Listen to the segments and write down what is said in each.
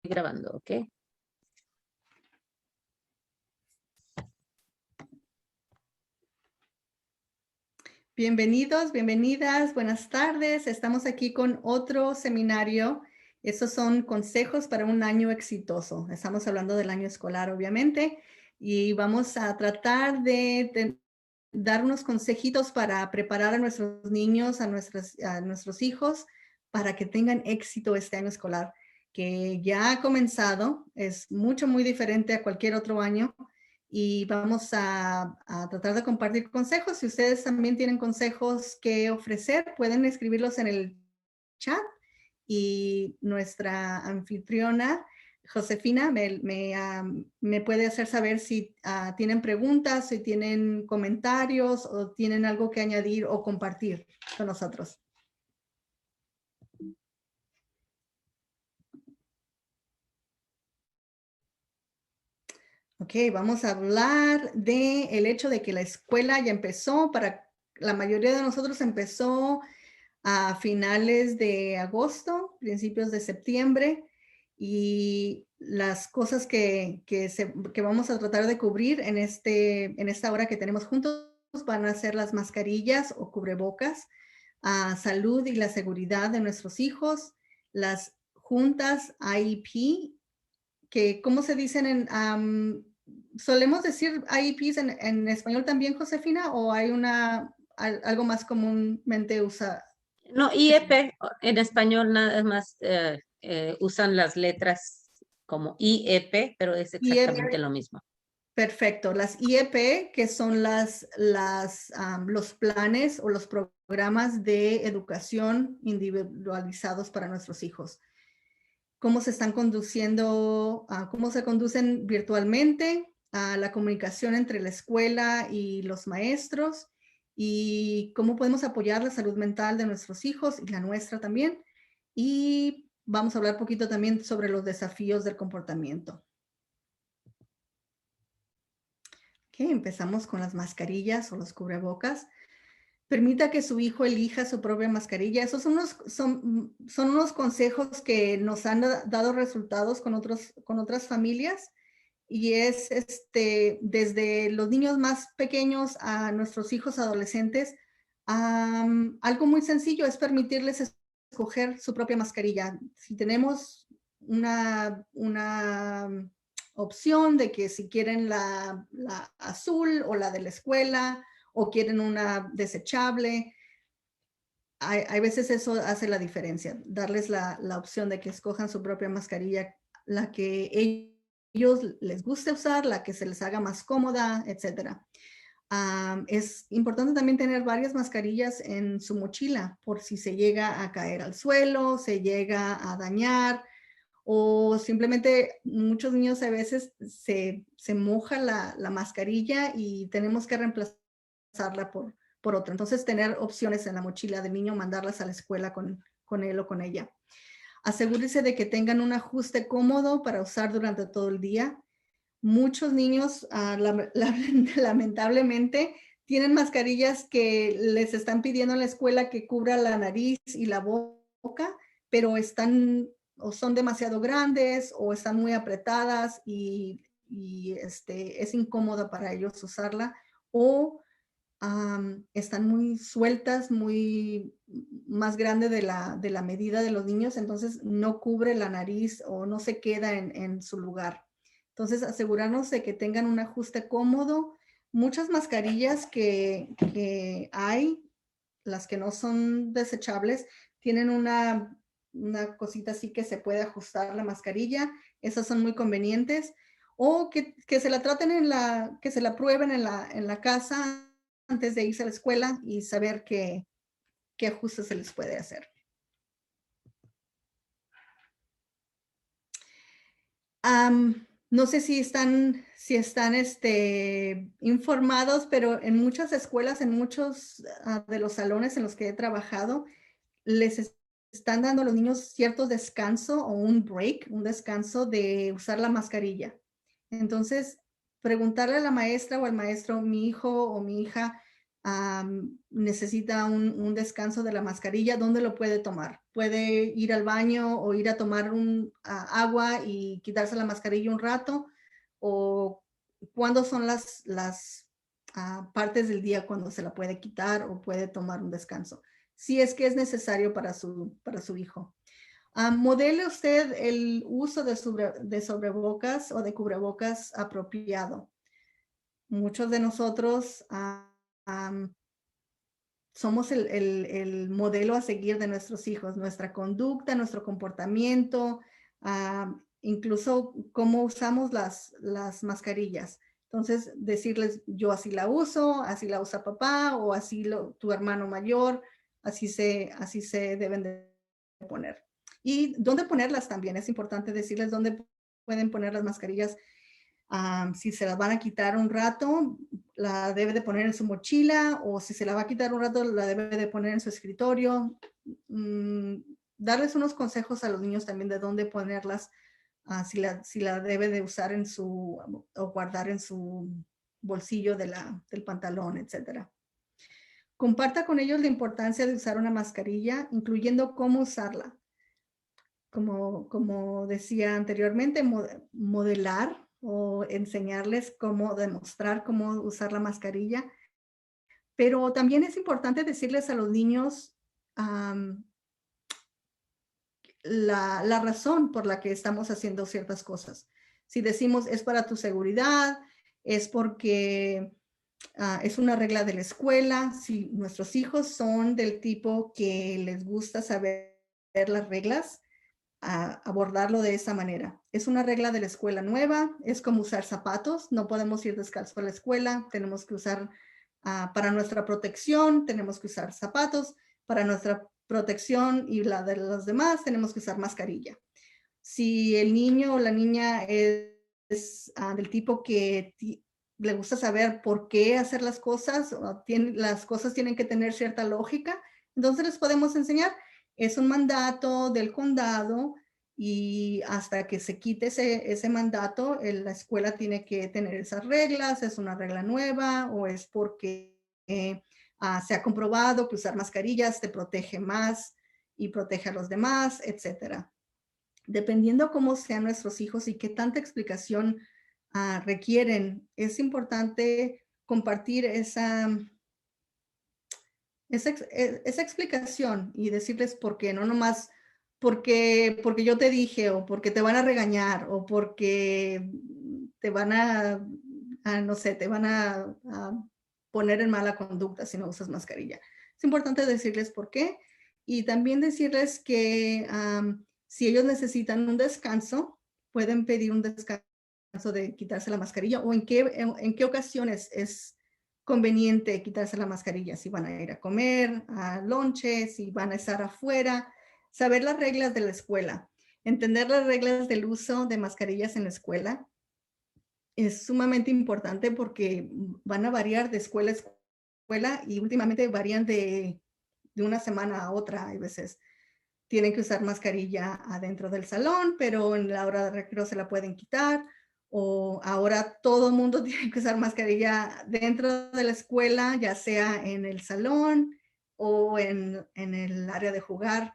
grabando, ¿ok? Bienvenidos, bienvenidas, buenas tardes. Estamos aquí con otro seminario. Estos son consejos para un año exitoso. Estamos hablando del año escolar, obviamente, y vamos a tratar de dar unos consejitos para preparar a nuestros niños, a nuestros hijos, para que tengan éxito este año escolar, que ya ha comenzado. Es muy diferente a cualquier otro año. Y vamos a tratar de compartir consejos. Si ustedes también tienen consejos que ofrecer, pueden escribirlos en el chat y nuestra anfitriona, Josefina, me puede hacer saber si tienen preguntas, si tienen comentarios o tienen algo que añadir o compartir con nosotros. Ok, vamos a hablar del hecho de que la escuela ya empezó. Para la mayoría de nosotros empezó a finales de agosto, principios de septiembre, y las cosas que vamos a tratar de cubrir en esta hora que tenemos juntos van a ser las mascarillas o cubrebocas, salud y la seguridad de nuestros hijos, las juntas IEP, que ¿cómo se dicen solemos decir IEPs en español también, Josefina, o hay algo más comúnmente usado? No, IEP en español nada más usan las letras como IEP, pero es exactamente lo mismo. Perfecto. Las IEP, que son los planes o los programas de educación individualizados para nuestros hijos. Cómo se están conduciendo, cómo se conducen virtualmente, la comunicación entre la escuela y los maestros, y cómo podemos apoyar la salud mental de nuestros hijos y la nuestra también. Y vamos a hablar un poquito también sobre los desafíos del comportamiento. Okay, empezamos con las mascarillas o los cubrebocas. Permita que su hijo elija su propia mascarilla. Esos son unos consejos que nos han dado resultados con otras familias, y es desde los niños más pequeños a nuestros hijos adolescentes. Algo muy sencillo es permitirles escoger su propia mascarilla. Si tenemos una opción de que si quieren la azul o la de la escuela o quieren una desechable, hay veces eso hace la diferencia, darles la opción de que escojan su propia mascarilla, la que ellos les guste usar, la que se les haga más cómoda, etcétera. Es importante también tener varias mascarillas en su mochila por si se llega a caer al suelo, se llega a dañar, o simplemente muchos niños a veces se moja la mascarilla y tenemos que reemplazarla por otra. Entonces, tener opciones en la mochila del niño, mandarlas a la escuela con él o con ella. Asegúrese de que tengan un ajuste cómodo para usar durante todo el día. Muchos niños, lamentablemente, tienen mascarillas que les están pidiendo en la escuela que cubra la nariz y la boca, pero están o son demasiado grandes o están muy apretadas y es incómoda para ellos usarla, o están muy sueltas, muy más grande de la medida de los niños, entonces no cubre la nariz o no se queda en su lugar. Entonces, asegurarnos de que tengan un ajuste cómodo. Muchas mascarillas que hay, las que no son desechables, tienen una cosita así que se puede ajustar la mascarilla. Esas son muy convenientes. O que se la traten que se la prueben en la casa antes de irse a la escuela y saber qué ajustes se les puede hacer. No sé si están informados, pero en muchas escuelas, en muchos de los salones en los que he trabajado, les están dando a los niños cierto descanso o un break, un descanso de usar la mascarilla. Entonces, preguntarle a la maestra o al maestro, mi hijo o mi hija necesita un descanso de la mascarilla, ¿dónde lo puede tomar? Puede ir al baño o ir a tomar agua y quitarse la mascarilla un rato, o cuándo son las partes del día cuando se la puede quitar o puede tomar un descanso, si es que es necesario para su hijo. Modele usted el uso de sobrebocas o de cubrebocas apropiado. Muchos de nosotros somos el modelo a seguir de nuestros hijos, nuestra conducta, nuestro comportamiento, incluso cómo usamos las mascarillas. Entonces, decirles, yo así la usa papá, o así tu hermano mayor, así se deben de poner. Y dónde ponerlas también, es importante decirles dónde pueden poner las mascarillas. Si se las van a quitar un rato, la debe de poner en su mochila, o si se la va a quitar un rato, la debe de poner en su escritorio. Darles unos consejos a los niños también de dónde ponerlas, si la debe de usar o guardar en su bolsillo del pantalón, etc. Comparta con ellos la importancia de usar una mascarilla, incluyendo cómo usarla. Como decía anteriormente, modelar o enseñarles demostrar cómo usar la mascarilla. Pero también es importante decirles a los niños la razón por la que estamos haciendo ciertas cosas. Si decimos es para tu seguridad, es porque es una regla de la escuela. Si nuestros hijos son del tipo que les gusta saber las reglas, abordarlo de esa manera. Es una regla de la escuela nueva, es como usar zapatos, no podemos ir descalzo a la escuela, tenemos que usar, para nuestra protección, tenemos que usar zapatos, para nuestra protección y la de los demás, tenemos que usar mascarilla. Si el niño o la niña es del tipo que le gusta saber por qué hacer las cosas, las cosas tienen que tener cierta lógica, entonces les podemos enseñar. Es un mandato del condado y hasta que se quite ese mandato, la escuela tiene que tener esas reglas. Es una regla nueva o es porque se ha comprobado que usar mascarillas te protege más y protege a los demás, etcétera. Dependiendo cómo sean nuestros hijos y qué tanta explicación requieren, es importante compartir esa explicación y decirles por qué, no nomás porque yo te dije, o porque te van a regañar, o porque te van no sé, te van a poner en mala conducta si no usas mascarilla. Es importante decirles por qué, y también decirles que si ellos necesitan un descanso, pueden pedir un descanso de quitarse la mascarilla, o en qué ocasiones es conveniente quitarse la mascarilla, si van a ir a comer, a lonche, si van a estar afuera. Saber las reglas de la escuela, entender las reglas del uso de mascarillas en la escuela es sumamente importante, porque van a variar de escuela a escuela y últimamente varían de una semana a otra. Hay veces tienen que usar mascarilla adentro del salón, pero en la hora de recreo se la pueden quitar. O ahora todo el mundo tiene que usar mascarilla dentro de la escuela, ya sea en el salón o en el área de jugar.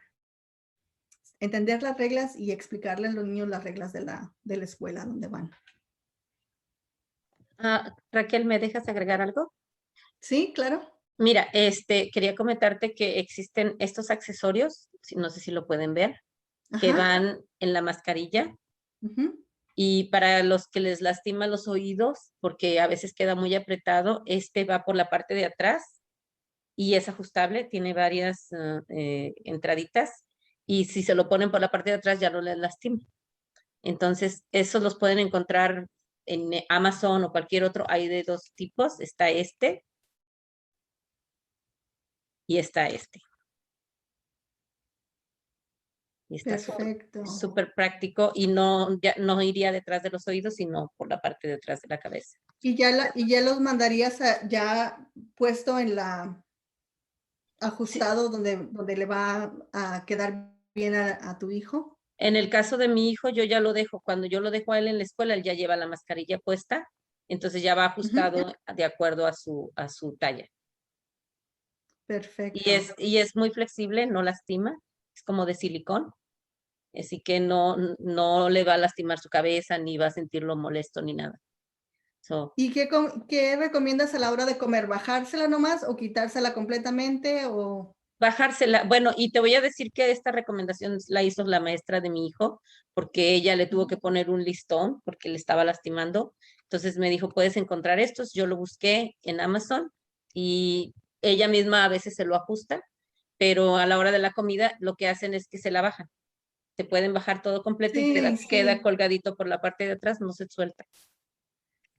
Entender las reglas y explicarle a los niños las reglas de la escuela donde van. Raquel, ¿me dejas agregar algo? Sí, claro. Mira, quería comentarte que existen estos accesorios, no sé si lo pueden ver, que van en la mascarilla. Y para los que les lastima los oídos, porque a veces queda muy apretado, va por la parte de atrás y es ajustable, tiene varias entraditas, y si se lo ponen por la parte de atrás ya no les lastima. Entonces, esos los pueden encontrar en Amazon o cualquier otro. Hay de dos tipos, está y está Y está súper práctico, y no iría detrás de los oídos, sino por la parte de atrás de la cabeza. Y ya los mandarías ya puesto en ajustado, sí, donde le va a quedar bien a tu hijo. En el caso de mi hijo, yo ya lo dejo. Cuando yo lo dejo a él en la escuela, él ya lleva la mascarilla puesta, entonces ya va ajustado de acuerdo a su talla. Perfecto. Y es muy flexible, no lastima, es como de silicón, así que no le va a lastimar su cabeza, ni va a sentirlo molesto, ni nada. ¿Y qué recomiendas a la hora de comer? ¿Bajársela nomás o quitársela completamente? O... Bajársela. Bueno, y te voy a decir que esta recomendación la hizo la maestra de mi hijo, porque ella le tuvo que poner un listón porque le estaba lastimando. Entonces me dijo, puedes encontrar estos. Yo lo busqué en Amazon y ella misma a veces se lo ajusta, pero a la hora de la comida lo que hacen es que se la bajan. Se pueden bajar todo completo y Sí, queda sí. colgadito por la parte de atrás, no se suelta.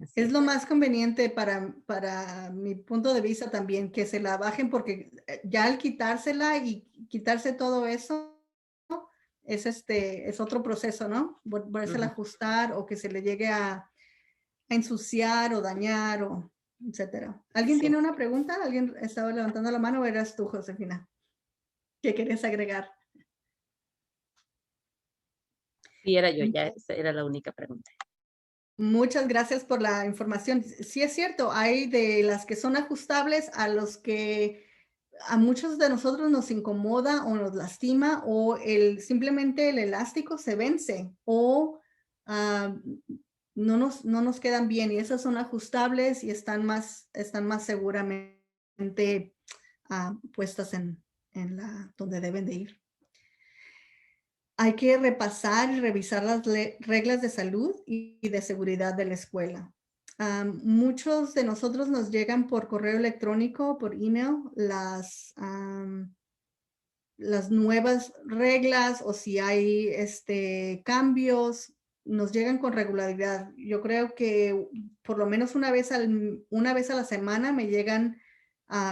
Así Es es. lo más conveniente para mi punto de vista también, que se la bajen, porque ya al quitársela y quitarse todo eso, es otro proceso, ¿no? Volvérsela a ajustar o que se le llegue a ensuciar o dañar o etcétera. ¿Alguien Sí. tiene una pregunta? ¿Alguien estaba levantando la mano o eras tú, Josefina? ¿Qué querías agregar? Sí, era yo, ya esa era la única pregunta. Muchas gracias por la información. Sí es cierto, hay de las que son ajustables a los que a muchos de nosotros nos incomoda o nos lastima o simplemente el elástico se vence o no nos quedan bien y esas son ajustables y están más seguramente puestas en donde deben de ir. Hay que repasar y revisar las reglas de salud y de seguridad de la escuela. Muchos de nosotros nos llegan por correo electrónico, por email, las nuevas reglas o si hay cambios, nos llegan con regularidad. Yo creo que por lo menos una vez a la semana me llegan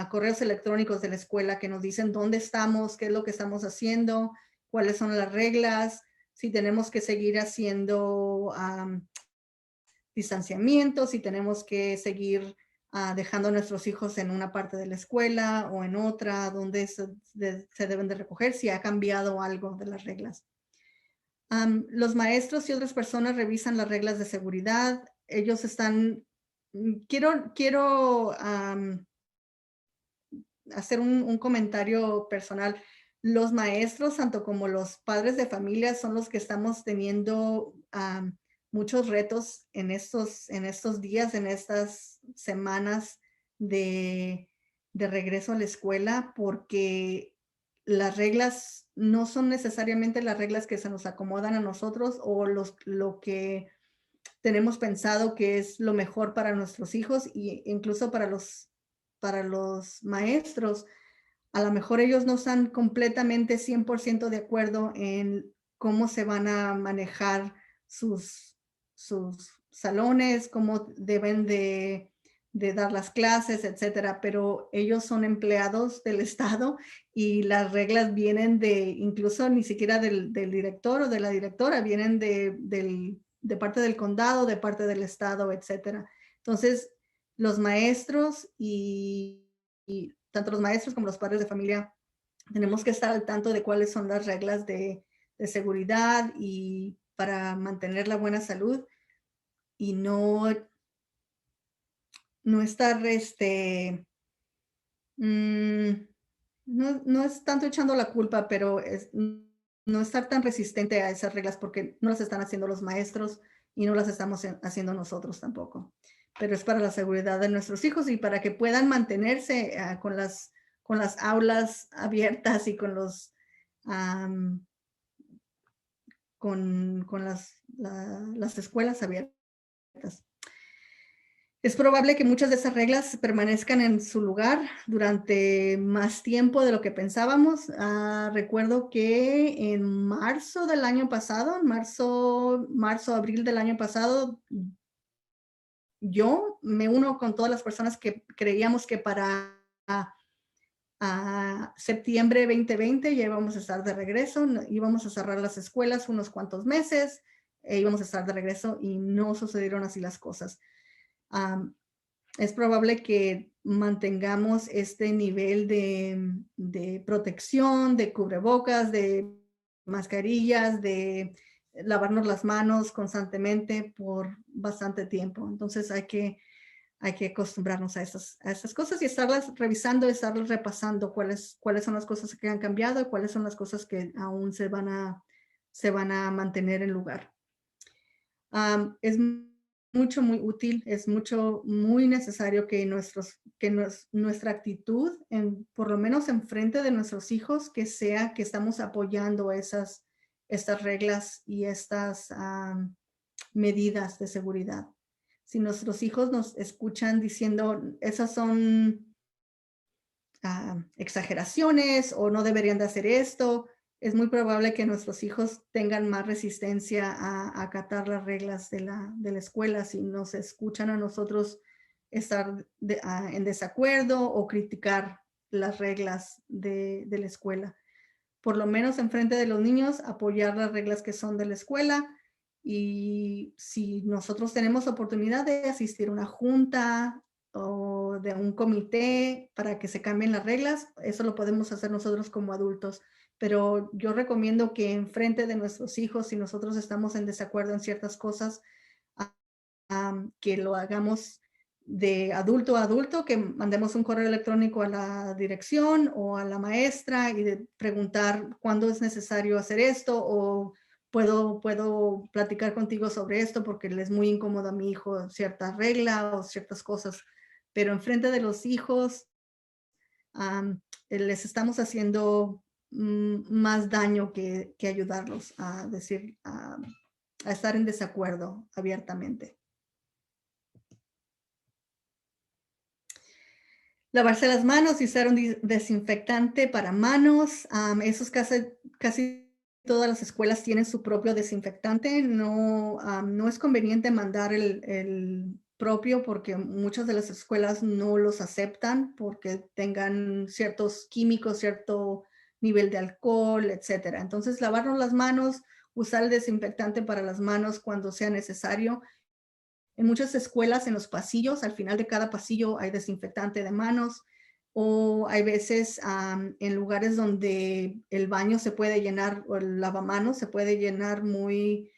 correos electrónicos de la escuela que nos dicen dónde estamos, qué es lo que estamos haciendo, cuáles son las reglas, si tenemos que seguir haciendo distanciamiento, si tenemos que seguir dejando a nuestros hijos en una parte de la escuela o en otra, donde se deben de recoger, si ha cambiado algo de las reglas. Los maestros y otras personas revisan las reglas de seguridad. Ellos están, quiero hacer un comentario personal. Los maestros, tanto como los padres de familia, son los que estamos teniendo muchos retos en estos días, en estas semanas de regreso a la escuela, porque las reglas no son necesariamente las reglas que se nos acomodan a nosotros o lo que tenemos pensado que es lo mejor para nuestros hijos e incluso para los maestros. A lo mejor ellos no están completamente 100% de acuerdo en cómo se van a manejar sus salones, cómo deben de dar las clases, etcétera, pero ellos son empleados del Estado y las reglas vienen incluso ni siquiera del director o de la directora, vienen de parte del condado, de parte del Estado, etcétera. Entonces, los maestros y tanto los maestros como los padres de familia tenemos que estar al tanto de cuáles son las reglas de seguridad y para mantener la buena salud y no estar no es tanto echando la culpa, pero no estar tan resistente a esas reglas porque no las están haciendo los maestros y no las estamos haciendo nosotros tampoco. Pero es para la seguridad de nuestros hijos y para que puedan mantenerse con las aulas abiertas y con las escuelas abiertas. Es probable que muchas de esas reglas permanezcan en su lugar durante más tiempo de lo que pensábamos. Recuerdo que en marzo del año pasado, abril del año pasado, yo me uno con todas las personas que creíamos que para septiembre 2020 ya íbamos a estar de regreso, íbamos a cerrar las escuelas unos cuantos meses, íbamos a estar de regreso y no sucedieron así las cosas. Es probable que mantengamos este nivel de protección, de cubrebocas, de mascarillas, de lavarnos las manos constantemente por bastante tiempo. Entonces hay que hay que acostumbrarnos a esas cosas y estarlas revisando, estarlas repasando cuáles son las cosas que han cambiado y cuáles son las cosas que aún se van a mantener en lugar. Es muy útil, es muy necesario que nuestra actitud, por lo menos en frente de nuestros hijos, que sea que estamos apoyando estas reglas y estas medidas de seguridad. Si nuestros hijos nos escuchan diciendo, esas son exageraciones o no deberían de hacer esto, es muy probable que nuestros hijos tengan más resistencia a acatar las reglas de la escuela si nos escuchan a nosotros estar en desacuerdo o criticar las reglas de la escuela. Por lo menos en frente de los niños, apoyar las reglas que son de la escuela. Y si nosotros tenemos oportunidad de asistir a una junta o de un comité para que se cambien las reglas, eso lo podemos hacer nosotros como adultos. Pero yo recomiendo que en frente de nuestros hijos, si nosotros estamos en desacuerdo en ciertas cosas, que lo hagamos de adulto a adulto, que mandemos un correo electrónico a la dirección o a la maestra y de preguntar cuándo es necesario hacer esto o puedo platicar contigo sobre esto porque le es muy incómodo a mi hijo cierta regla o ciertas cosas. Pero en frente de los hijos les estamos haciendo más daño que ayudarlos a decir, a estar en desacuerdo abiertamente. Lavarse las manos y usar un desinfectante para manos. Esos casi todas las escuelas tienen su propio desinfectante. No es conveniente mandar el propio porque muchas de las escuelas no los aceptan porque tengan ciertos químicos, cierto nivel de alcohol, etcétera. Entonces, lavarnos las manos, usar el desinfectante para las manos cuando sea necesario. En muchas escuelas, en los pasillos, al final de cada pasillo hay desinfectante de manos, o hay veces en lugares donde el baño se puede llenar, o el lavamanos se puede llenar muy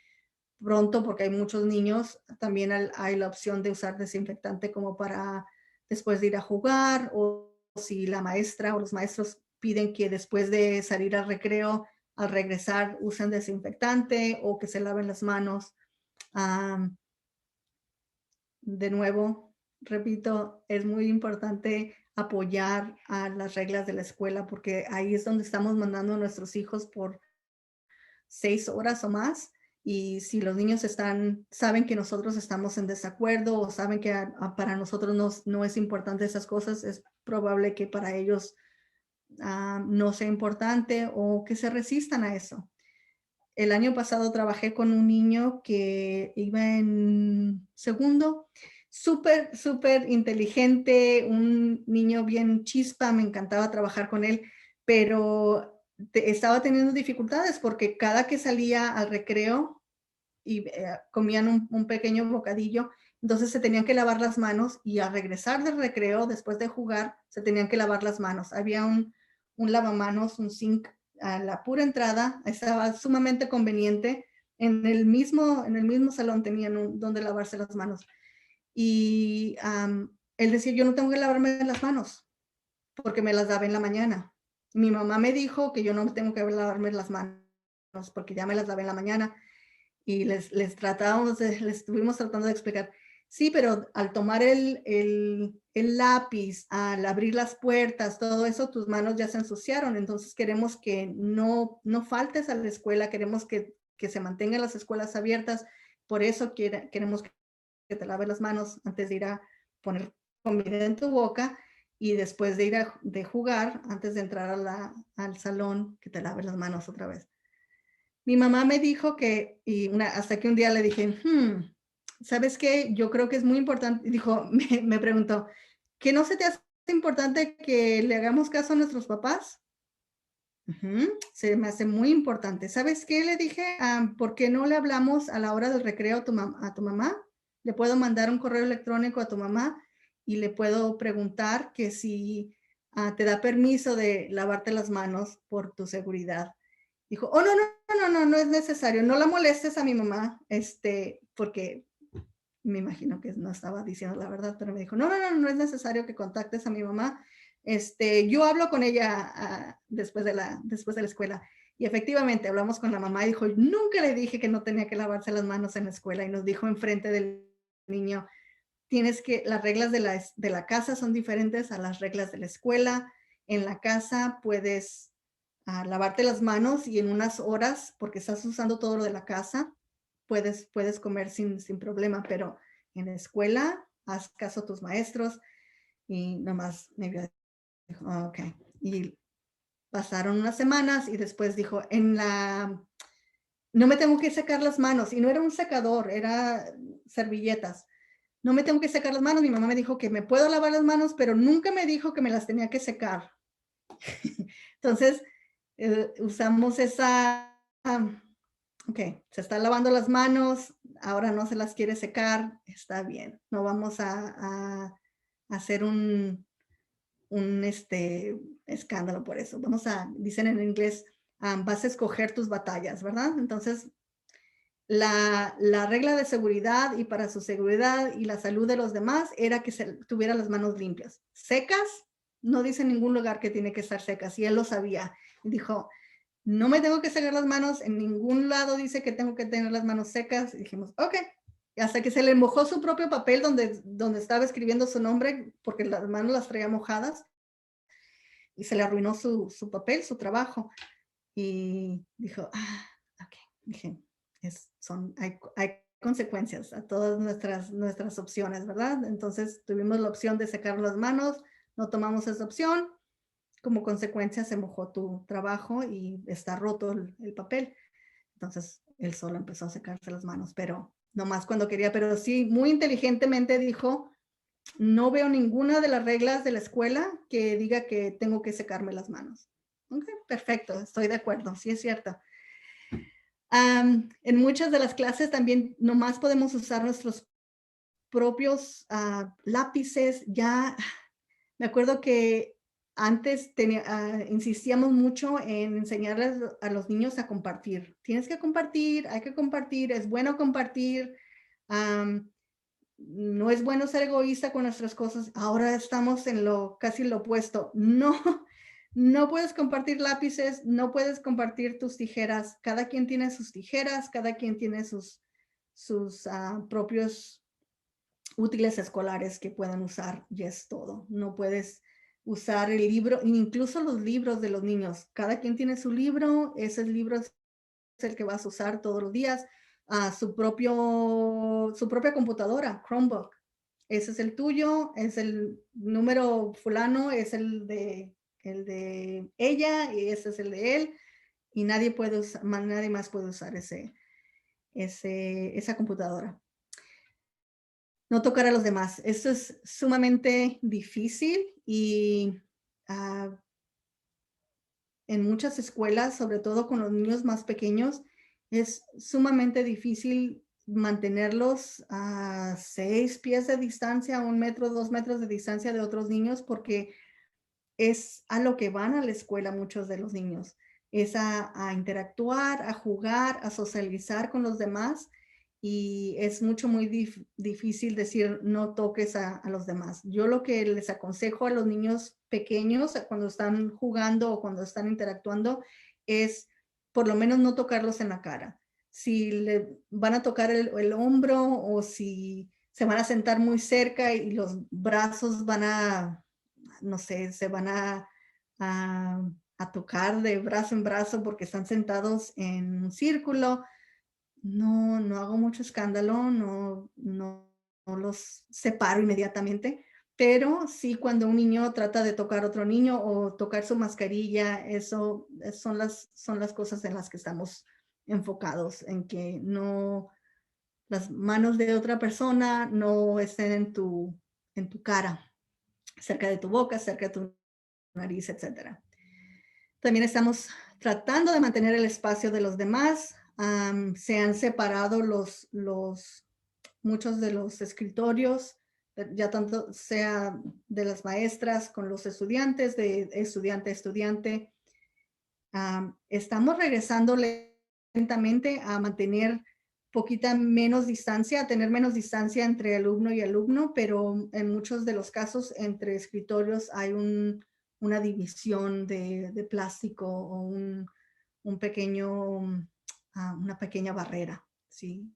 pronto porque hay muchos niños. También hay la opción de usar desinfectante como para después de ir a jugar, o si la maestra o los maestros piden que después de salir al recreo, al regresar, usen desinfectante o que se laven las manos. De nuevo, repito, es muy importante apoyar a las reglas de la escuela porque ahí es donde estamos mandando a nuestros hijos por 6 horas o más. Y si los niños saben que nosotros estamos en desacuerdo o saben que para nosotros no es importante esas cosas, es probable que para ellos no sea importante o que se resistan a eso. El año pasado trabajé con un niño que iba en segundo, súper inteligente, un niño bien chispa, me encantaba trabajar con él, pero estaba teniendo dificultades porque cada que salía al recreo y comían un pequeño bocadillo, entonces se tenían que lavar las manos y al regresar del recreo, después de jugar, se tenían que lavar las manos. Había un lavamanos, un sink a la pura entrada, estaba sumamente conveniente. En el mismo salón tenían donde lavarse las manos. Y él decía, yo no tengo que lavarme las manos porque me las lavé en la mañana. Mi mamá me dijo que yo no tengo que lavarme las manos porque ya me las lavé en la mañana. Y les estuvimos tratando de explicar, sí, pero al tomar el lápiz, al abrir las puertas, todo eso, tus manos ya se ensuciaron. Entonces queremos que no faltes a la escuela, queremos que se mantengan las escuelas abiertas. Por eso queremos que te laves las manos antes de ir a poner comida en tu boca y después de ir de jugar, antes de entrar al salón, que te laves las manos otra vez. Mi mamá me dijo que, hasta que un día le dije, ¿sabes qué? Yo creo que es muy importante. Dijo, me preguntó, ¿que no se te hace importante que le hagamos caso a nuestros papás? Se me hace muy importante. ¿Sabes qué? Le dije, ¿por qué no le hablamos a la hora del recreo a tu mamá? Le puedo mandar un correo electrónico a tu mamá y le puedo preguntar que si te da permiso de lavarte las manos por tu seguridad. Dijo, oh, no es necesario, no la molestes a mi mamá, porque Me imagino que no estaba diciendo la verdad, pero me dijo, no es necesario que contactes a mi mamá. Yo hablo con ella después de la escuela. Y efectivamente hablamos con la mamá y dijo, nunca le dije que no tenía que lavarse las manos en la escuela. Y nos dijo enfrente del niño, las reglas de la casa son diferentes a las reglas de la escuela. En la casa puedes lavarte las manos y en unas horas, porque estás usando todo lo de la casa, puedes comer sin problema, pero en la escuela haz caso a tus maestros. Y nomás me dijo, ok. Y pasaron unas semanas y después dijo, no me tengo que secar las manos. Y no era un secador, era servilletas. No me tengo que secar las manos. Mi mamá me dijo que me puedo lavar las manos, pero nunca me dijo que me las tenía que secar. Entonces, usamos esa, ok, se está lavando las manos, ahora no se las quiere secar, está bien. No vamos a hacer un escándalo por eso. Dicen en inglés, vas a escoger tus batallas, ¿verdad? Entonces, la regla de seguridad y para su seguridad y la salud de los demás era que tuviera las manos limpias. Secas, no dice en ningún lugar que tiene que estar secas y él lo sabía. Y dijo, no me tengo que secar las manos, en ningún lado dice que tengo que tener las manos secas. Y dijimos, ok. Y hasta que se le mojó su propio papel donde estaba escribiendo su nombre porque las manos las traía mojadas y se le arruinó su papel, su trabajo. Y dijo, ok. Dije, hay consecuencias a todas nuestras opciones, ¿verdad? Entonces tuvimos la opción de secar las manos, no tomamos esa opción, como consecuencia se mojó tu trabajo y está roto el papel. Entonces él solo empezó a secarse las manos, pero nomás cuando quería, pero sí, muy inteligentemente dijo, no veo ninguna de las reglas de la escuela que diga que tengo que secarme las manos. Ok, perfecto, estoy de acuerdo, sí es cierto. En muchas de las clases también nomás podemos usar nuestros propios lápices. Ya me acuerdo que antes insistíamos mucho en enseñarles a los niños a compartir. Tienes que compartir, hay que compartir, es bueno compartir. No es bueno ser egoísta con nuestras cosas. Ahora estamos en casi lo opuesto. No puedes compartir lápices, no puedes compartir tus tijeras. Cada quien tiene sus tijeras, cada quien tiene sus propios útiles escolares que puedan usar y es todo. No puedes usar el libro, incluso los libros de los niños. Cada quien tiene su libro, ese libro es el que vas a usar todos los días. Su propia computadora, Chromebook. Ese es el tuyo, es el número fulano, es el de ella y ese es el de él. Y nadie más puede usar esa computadora. No tocar a los demás. Esto es sumamente difícil y en muchas escuelas, sobre todo con los niños más pequeños, es sumamente difícil mantenerlos a 6 pies de distancia, 1 metro, 2 metros de distancia de otros niños, porque es a lo que van a la escuela muchos de los niños. Es a interactuar, a jugar, a socializar con los demás. Y es muy difícil decir no toques a los demás. Yo lo que les aconsejo a los niños pequeños cuando están jugando o cuando están interactuando es por lo menos no tocarlos en la cara. Si le van a tocar el hombro o si se van a sentar muy cerca y los brazos no sé, se van a tocar de brazo en brazo porque están sentados en un círculo. No hago mucho escándalo, no los separo inmediatamente, pero sí cuando un niño trata de tocar a otro niño o tocar su mascarilla, eso son las cosas en las que estamos enfocados, en que las manos de otra persona no estén en tu cara, cerca de tu boca, cerca de tu nariz, etc. También estamos tratando de mantener el espacio de los demás. Se han separado muchos de los escritorios, ya tanto sea de las maestras con los estudiantes, de estudiante a estudiante. Estamos regresando lentamente a mantener poquita menos distancia, tener menos distancia entre alumno y alumno, pero en muchos de los casos entre escritorios hay una división de plástico o un pequeño, una pequeña barrera, sí,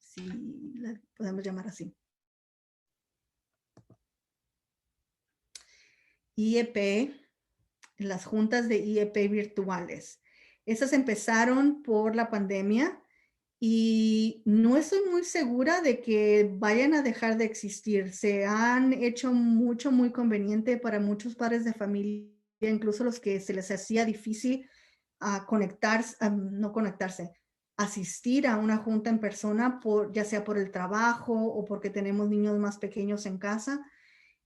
la podemos llamar así. IEP, las juntas de IEP virtuales. Esas empezaron por la pandemia y no estoy muy segura de que vayan a dejar de existir. Se han hecho muy conveniente para muchos padres de familia, incluso los que se les hacía difícil no conectarse, asistir a una junta en persona, ya sea por el trabajo o porque tenemos niños más pequeños en casa.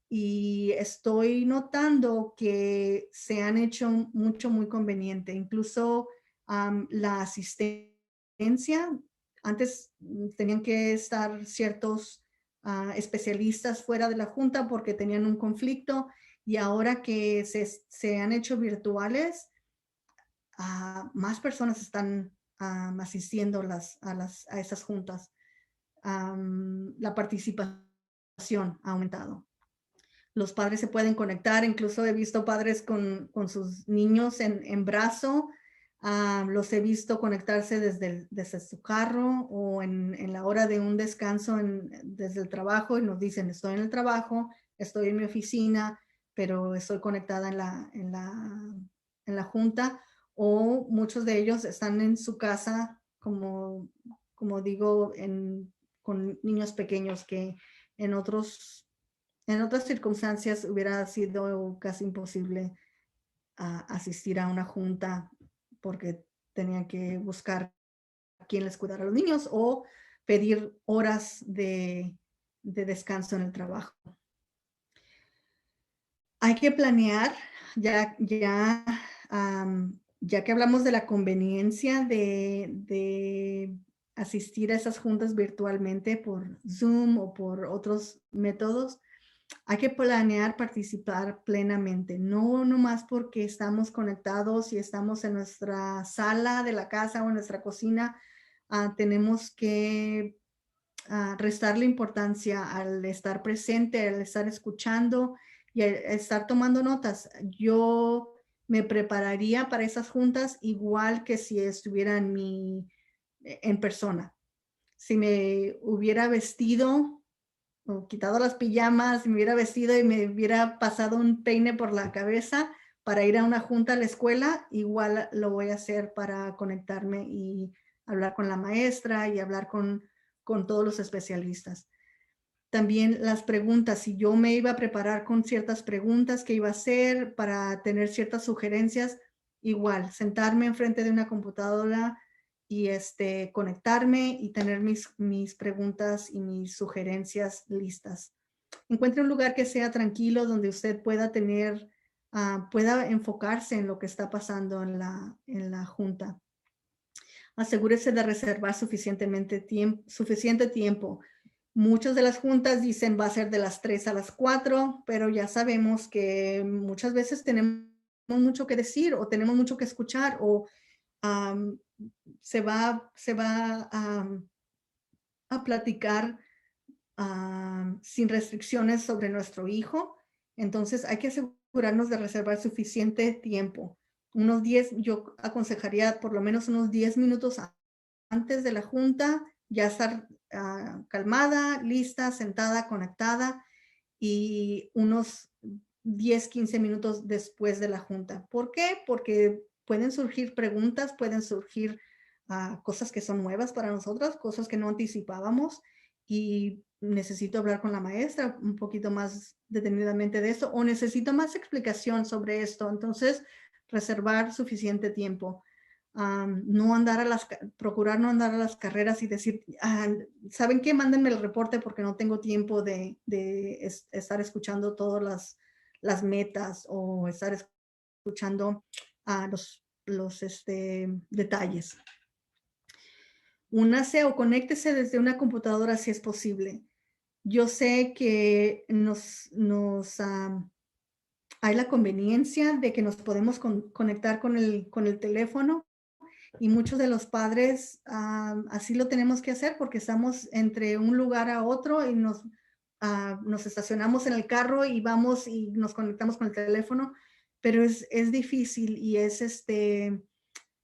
Y estoy notando que se han hecho muy conveniente. Incluso la asistencia, antes tenían que estar ciertos especialistas fuera de la junta porque tenían un conflicto, y ahora que se han hecho virtuales, más personas están asistiendo a esas juntas. La participación ha aumentado. Los padres se pueden conectar, incluso he visto padres con sus niños en brazo, los he visto conectarse desde su carro o en la hora de un descanso desde el trabajo, y nos dicen: estoy en el trabajo, estoy en mi oficina, pero estoy conectada en la junta. O muchos de ellos están en su casa, como digo, con niños pequeños que en otras circunstancias hubiera sido casi imposible asistir a una junta porque tenían que buscar quién les cuidara a los niños o pedir horas de descanso en el trabajo. Hay que planear, ya que hablamos de la conveniencia de asistir a esas juntas virtualmente por Zoom o por otros métodos. Hay que planear participar plenamente, no nomás porque estamos conectados y estamos en nuestra sala de la casa o en nuestra cocina. Tenemos que restarle importancia al estar presente, al estar escuchando y al estar tomando notas. Yo me prepararía para esas juntas igual que si estuviera en persona. Si me hubiera vestido o quitado las pijamas, me hubiera vestido y me hubiera pasado un peine por la cabeza para ir a una junta a la escuela, igual lo voy a hacer para conectarme y hablar con la maestra y hablar con todos los especialistas. También las preguntas, si yo me iba a preparar con ciertas preguntas que iba a hacer para tener ciertas sugerencias, igual, sentarme enfrente de una computadora y conectarme y tener mis preguntas y mis sugerencias listas. Encuentre un lugar que sea tranquilo, donde usted pueda pueda enfocarse en lo que está pasando en la junta. Asegúrese de reservar suficiente tiempo. Muchas de las juntas dicen va a ser de las 3 a las 4, pero ya sabemos que muchas veces tenemos mucho que decir o tenemos mucho que escuchar, o se va a platicar sin restricciones sobre nuestro hijo. Entonces hay que asegurarnos de reservar suficiente tiempo. Yo aconsejaría por lo menos unos 10 minutos antes de la junta, ya estar calmada, lista, sentada, conectada, y unos 10, 15 minutos después de la junta. ¿Por qué? Porque pueden surgir preguntas, pueden surgir cosas que son nuevas para nosotros, cosas que no anticipábamos, y necesito hablar con la maestra un poquito más detenidamente de esto, o necesito más explicación sobre esto. Entonces, reservar suficiente tiempo. Procurar no andar a las carreras y decir, ¿saben qué? Mándenme el reporte porque no tengo tiempo de estar escuchando todas las metas o estar escuchando los detalles. Únase o conéctese desde una computadora si es posible. Yo sé que hay la conveniencia de que nos podemos conectar con el teléfono, Y muchos de los padres así lo tenemos que hacer porque estamos entre un lugar a otro y nos estacionamos en el carro y vamos y nos conectamos con el teléfono, pero es difícil y es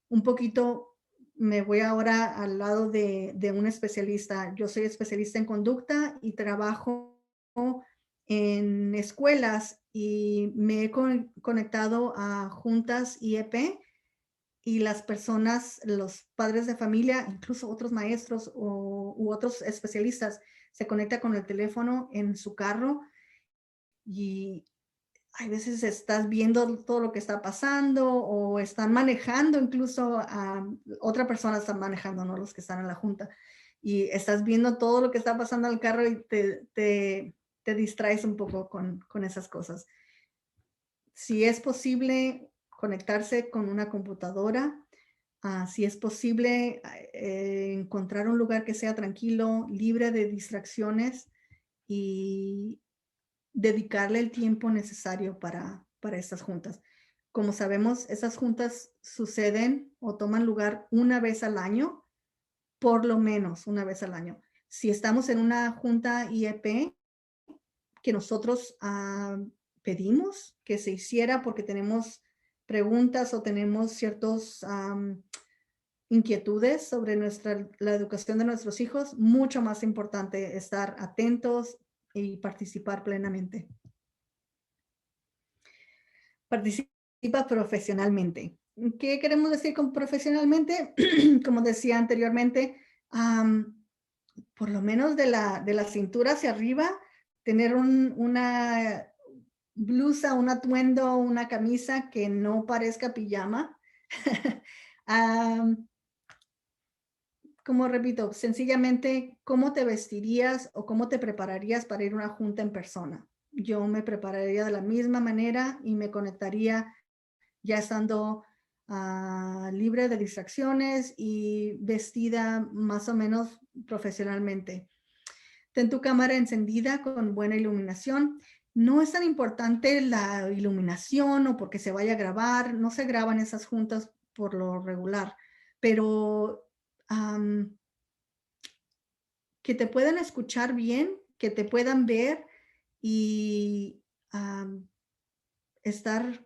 un poquito, me voy ahora al lado de un especialista. Yo soy especialista en conducta y trabajo en escuelas y me he conectado a juntas IEP y las personas, los padres de familia, incluso otros maestros u otros especialistas, se conectan con el teléfono en su carro y hay veces estás viendo todo lo que está pasando o están manejando, incluso otra persona está manejando, no los que están en la junta, y estás viendo todo lo que está pasando al carro y te distraes un poco con esas cosas. Si es posible conectarse con una computadora, si es posible encontrar un lugar que sea tranquilo, libre de distracciones y dedicarle el tiempo necesario para estas juntas. Como sabemos, esas juntas suceden o toman lugar una vez al año, por lo menos una vez al año. Si estamos en una junta IEP que nosotros pedimos que se hiciera porque tenemos preguntas o tenemos ciertos inquietudes sobre la educación de nuestros hijos, mucho más importante estar atentos y participar plenamente. Participa profesionalmente. ¿Qué queremos decir con profesionalmente? Como decía anteriormente, por lo menos de la cintura hacia arriba, tener una blusa, un atuendo, una camisa que no parezca pijama. Como repito, sencillamente, ¿cómo te vestirías o cómo te prepararías para ir a una junta en persona? Yo me prepararía de la misma manera y me conectaría ya estando libre de distracciones y vestida más o menos profesionalmente. Ten tu cámara encendida con buena iluminación. No es tan importante la iluminación o porque se vaya a grabar, no se graban esas juntas por lo regular, pero que te puedan escuchar bien, que te puedan ver y estar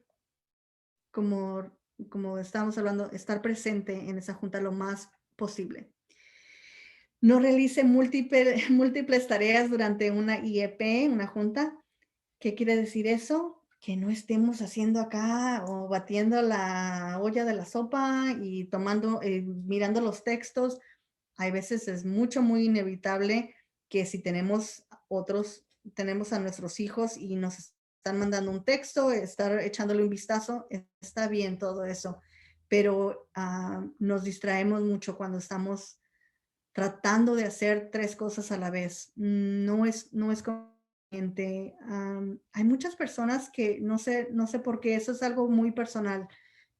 como estábamos hablando, estar presente en esa junta lo más posible. No realice múltiples tareas durante una IEP, una junta. ¿Qué quiere decir eso? Que no estemos haciendo acá o batiendo la olla de la sopa y mirando los textos. Hay veces es muy inevitable que si tenemos a nuestros hijos y nos están mandando un texto, estar echándole un vistazo, está bien todo eso, pero nos distraemos mucho cuando estamos tratando de hacer 3 cosas a la vez. No es conveniente. Hay muchas personas que, no sé por qué, eso es algo muy personal,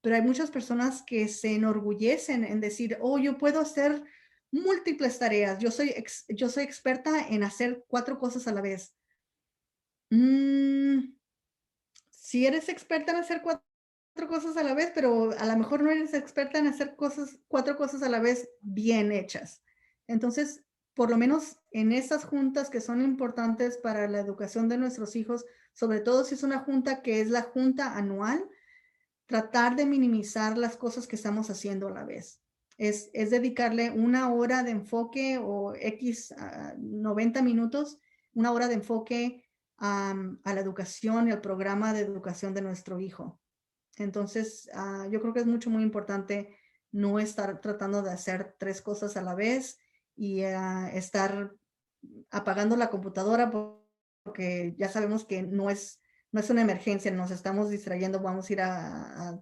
pero hay muchas personas que se enorgullecen en decir, oh, yo puedo hacer múltiples tareas. Yo soy experta en hacer 4 cosas a la vez. Si eres experta en hacer 4 cosas a la vez, pero a lo mejor no eres experta en hacer 4 cosas a la vez bien hechas. Entonces, por lo menos en esas juntas que son importantes para la educación de nuestros hijos, sobre todo si es una junta que es la junta anual, tratar de minimizar las cosas que estamos haciendo a la vez. Es dedicarle 1 hora de enfoque o 90 minutos, 1 hora de enfoque a la educación y al programa de educación de nuestro hijo. Entonces, yo creo que es muy importante no estar tratando de hacer 3 cosas a la vez y estar apagando la computadora porque ya sabemos que no es una emergencia, nos estamos distrayendo, vamos a ir a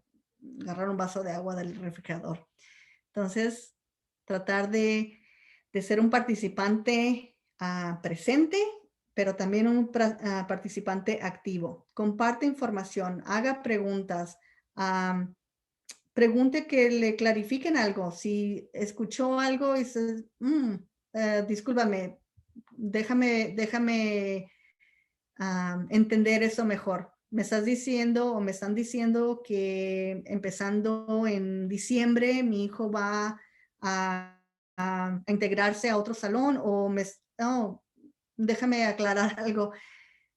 agarrar un vaso de agua del refrigerador. Entonces, tratar de ser un participante presente, pero también un participante activo. Comparte información, haga preguntas, pregunte que le clarifiquen algo. Si escuchó algo y dice, discúlpame, déjame entender eso mejor. me estás diciendo o me están diciendo que empezando en diciembre mi hijo va a integrarse a otro salón o no, déjame aclarar algo.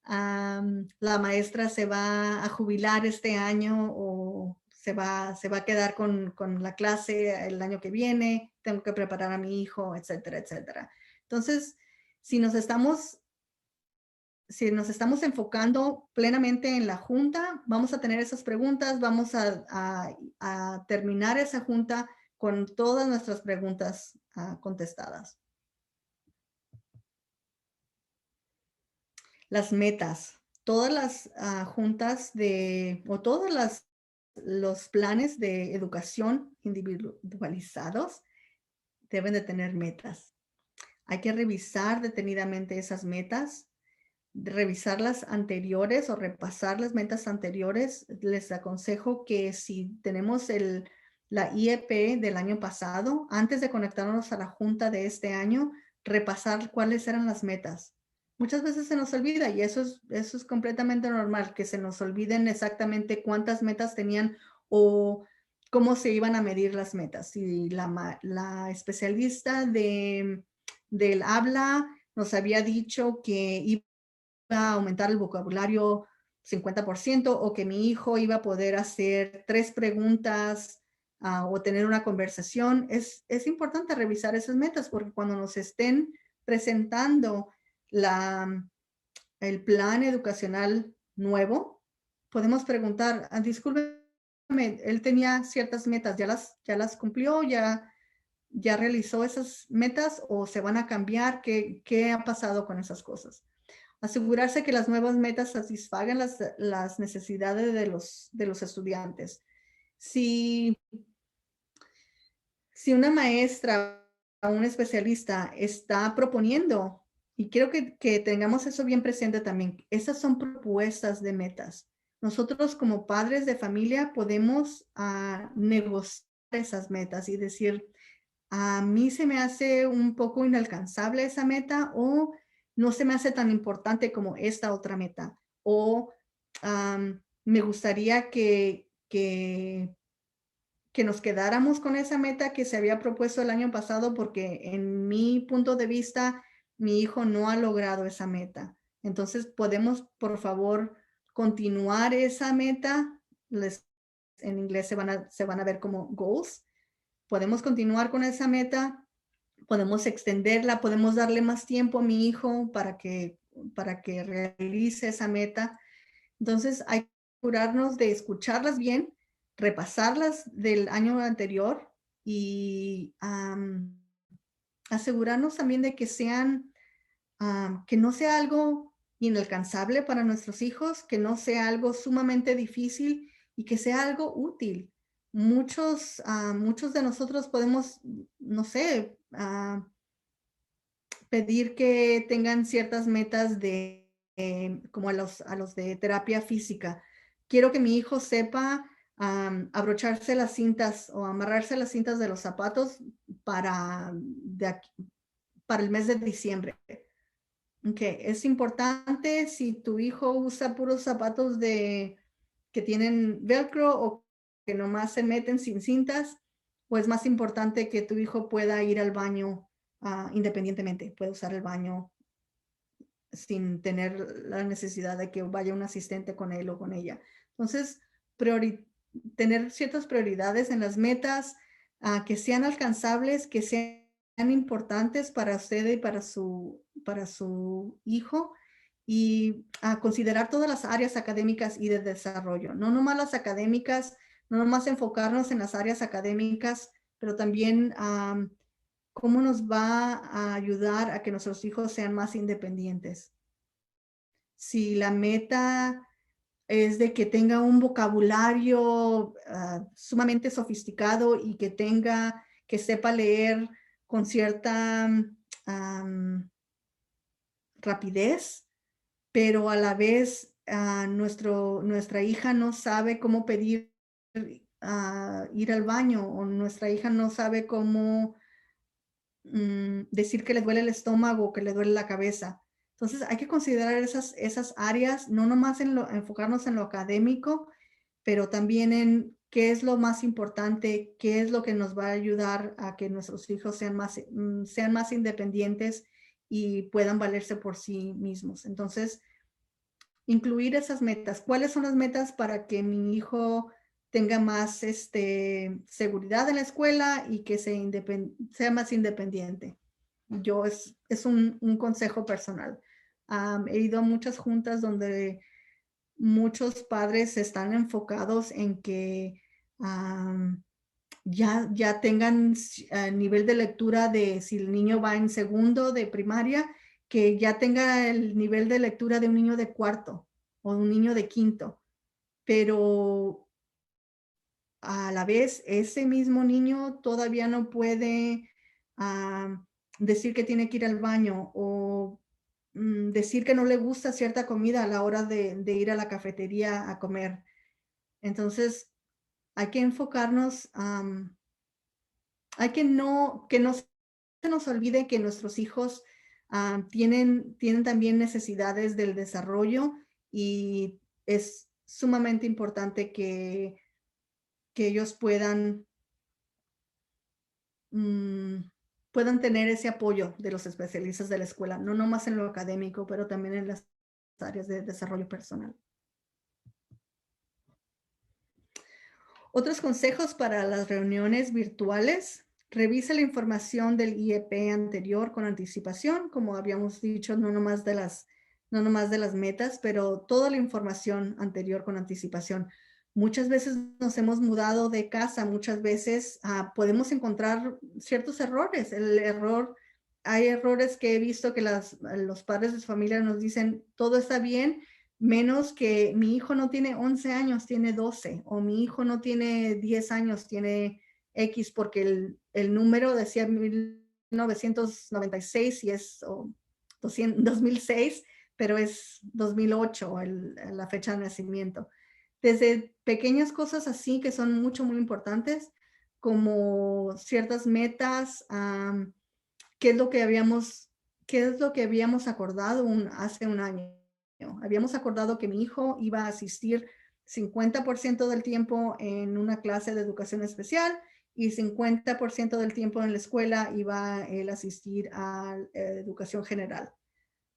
La maestra se va a jubilar este año o se va a quedar con la clase el año que viene, tengo que preparar a mi hijo, etcétera, etcétera. Entonces, si nos estamos enfocando plenamente en la junta, vamos a tener esas preguntas, vamos a terminar esa junta con todas nuestras preguntas contestadas. Las metas. Todas las juntas o todos los planes de educación individualizados deben de tener metas. Hay que revisar detenidamente esas metas, revisar las anteriores o repasar las metas anteriores. Les aconsejo que si tenemos la IEP del año pasado, antes de conectarnos a la junta de este año, repasar cuáles eran las metas. Muchas veces se nos olvida y eso es completamente normal, que se nos olviden exactamente cuántas metas tenían o cómo se iban a medir las metas. Y la especialista del habla nos había dicho que iba a aumentar el vocabulario 50% o que mi hijo iba a poder hacer 3 preguntas o tener una conversación. Es importante revisar esas metas porque cuando nos estén presentando el plan educacional nuevo, podemos preguntar, discúlpeme, él tenía ciertas metas, ¿ya las cumplió? ¿Ya realizó esas metas o se van a cambiar? ¿Qué ha pasado con esas cosas? Asegurarse que las nuevas metas satisfagan las necesidades de los estudiantes. Si una maestra o un especialista está proponiendo, y quiero que tengamos eso bien presente también, esas son propuestas de metas. Nosotros como padres de familia podemos negociar esas metas y decir, a mí se me hace un poco inalcanzable esa meta o no se me hace tan importante como esta otra meta. O me gustaría que nos quedáramos con esa meta que se había propuesto el año pasado porque en mi punto de vista, mi hijo no ha logrado esa meta. Entonces, podemos, por favor, continuar esa meta. En inglés se van a ver como goals. Podemos continuar con esa meta, podemos extenderla, podemos darle más tiempo a mi hijo para que realice esa meta. Entonces, hay que asegurarnos de escucharlas bien, repasarlas del año anterior y asegurarnos también de que que no sea algo inalcanzable para nuestros hijos, que no sea algo sumamente difícil y que sea algo útil. Muchos de nosotros podemos, no sé, pedir que tengan ciertas metas como a los de terapia física. Quiero que mi hijo sepa abrocharse las cintas o amarrarse las cintas de los zapatos para el mes de diciembre. Okay. Es importante si tu hijo usa puros zapatos que tienen velcro o que nomás se meten sin cintas, pues más importante que tu hijo pueda ir al baño independientemente, puede usar el baño sin tener la necesidad de que vaya un asistente con él o con ella. Entonces, tener ciertas prioridades en las metas que sean alcanzables, que sean importantes para usted y para su hijo y considerar todas las áreas académicas y de desarrollo. No nomás las académicas, no nomás enfocarnos en las áreas académicas, pero también cómo nos va a ayudar a que nuestros hijos sean más independientes. Si la meta es de que tenga un vocabulario sumamente sofisticado y que sepa leer con cierta rapidez, pero a la vez nuestra hija no sabe cómo pedir ir al baño o nuestra hija no sabe cómo decir que le duele el estómago o que le duele la cabeza. Entonces hay que considerar esas áreas, no nomás enfocarnos en lo académico, pero también en qué es lo más importante, qué es lo que nos va a ayudar a que nuestros hijos sean más independientes y puedan valerse por sí mismos. Entonces, incluir esas metas. ¿Cuáles son las metas para que mi hijo tenga más seguridad en la escuela y que sea más independiente? Es un consejo personal. He ido a muchas juntas donde muchos padres están enfocados en que ya tengan nivel de lectura de si el niño va en segundo de primaria, que ya tenga el nivel de lectura de un niño de cuarto o un niño de quinto. Pero a la vez, ese mismo niño todavía no puede decir que tiene que ir al baño o decir que no le gusta cierta comida a la hora de ir a la cafetería a comer. Entonces, hay que enfocarnos, hay que no se nos olvide que nuestros hijos tienen también necesidades del desarrollo y es sumamente importante que ellos puedan tener ese apoyo de los especialistas de la escuela, no nomás en lo académico, pero también en las áreas de desarrollo personal. Otros consejos para las reuniones virtuales. Revisa la información del IEP anterior con anticipación, como habíamos dicho, no nomás de las metas, pero toda la información anterior con anticipación. Muchas veces nos hemos mudado de casa, muchas veces podemos encontrar ciertos errores. Hay errores que he visto que los padres de familia nos dicen, todo está bien, menos que mi hijo no tiene 11 años, tiene 12, o mi hijo no tiene 10 años, tiene X, porque el número decía 1996 y es 2006, pero es 2008 la fecha de nacimiento. Desde pequeñas cosas así que son muy importantes, como ciertas metas, qué es lo que habíamos acordado hace un año. Habíamos acordado que mi hijo iba a asistir 50% del tiempo en una clase de educación especial y 50% del tiempo en la escuela iba él a asistir a educación general.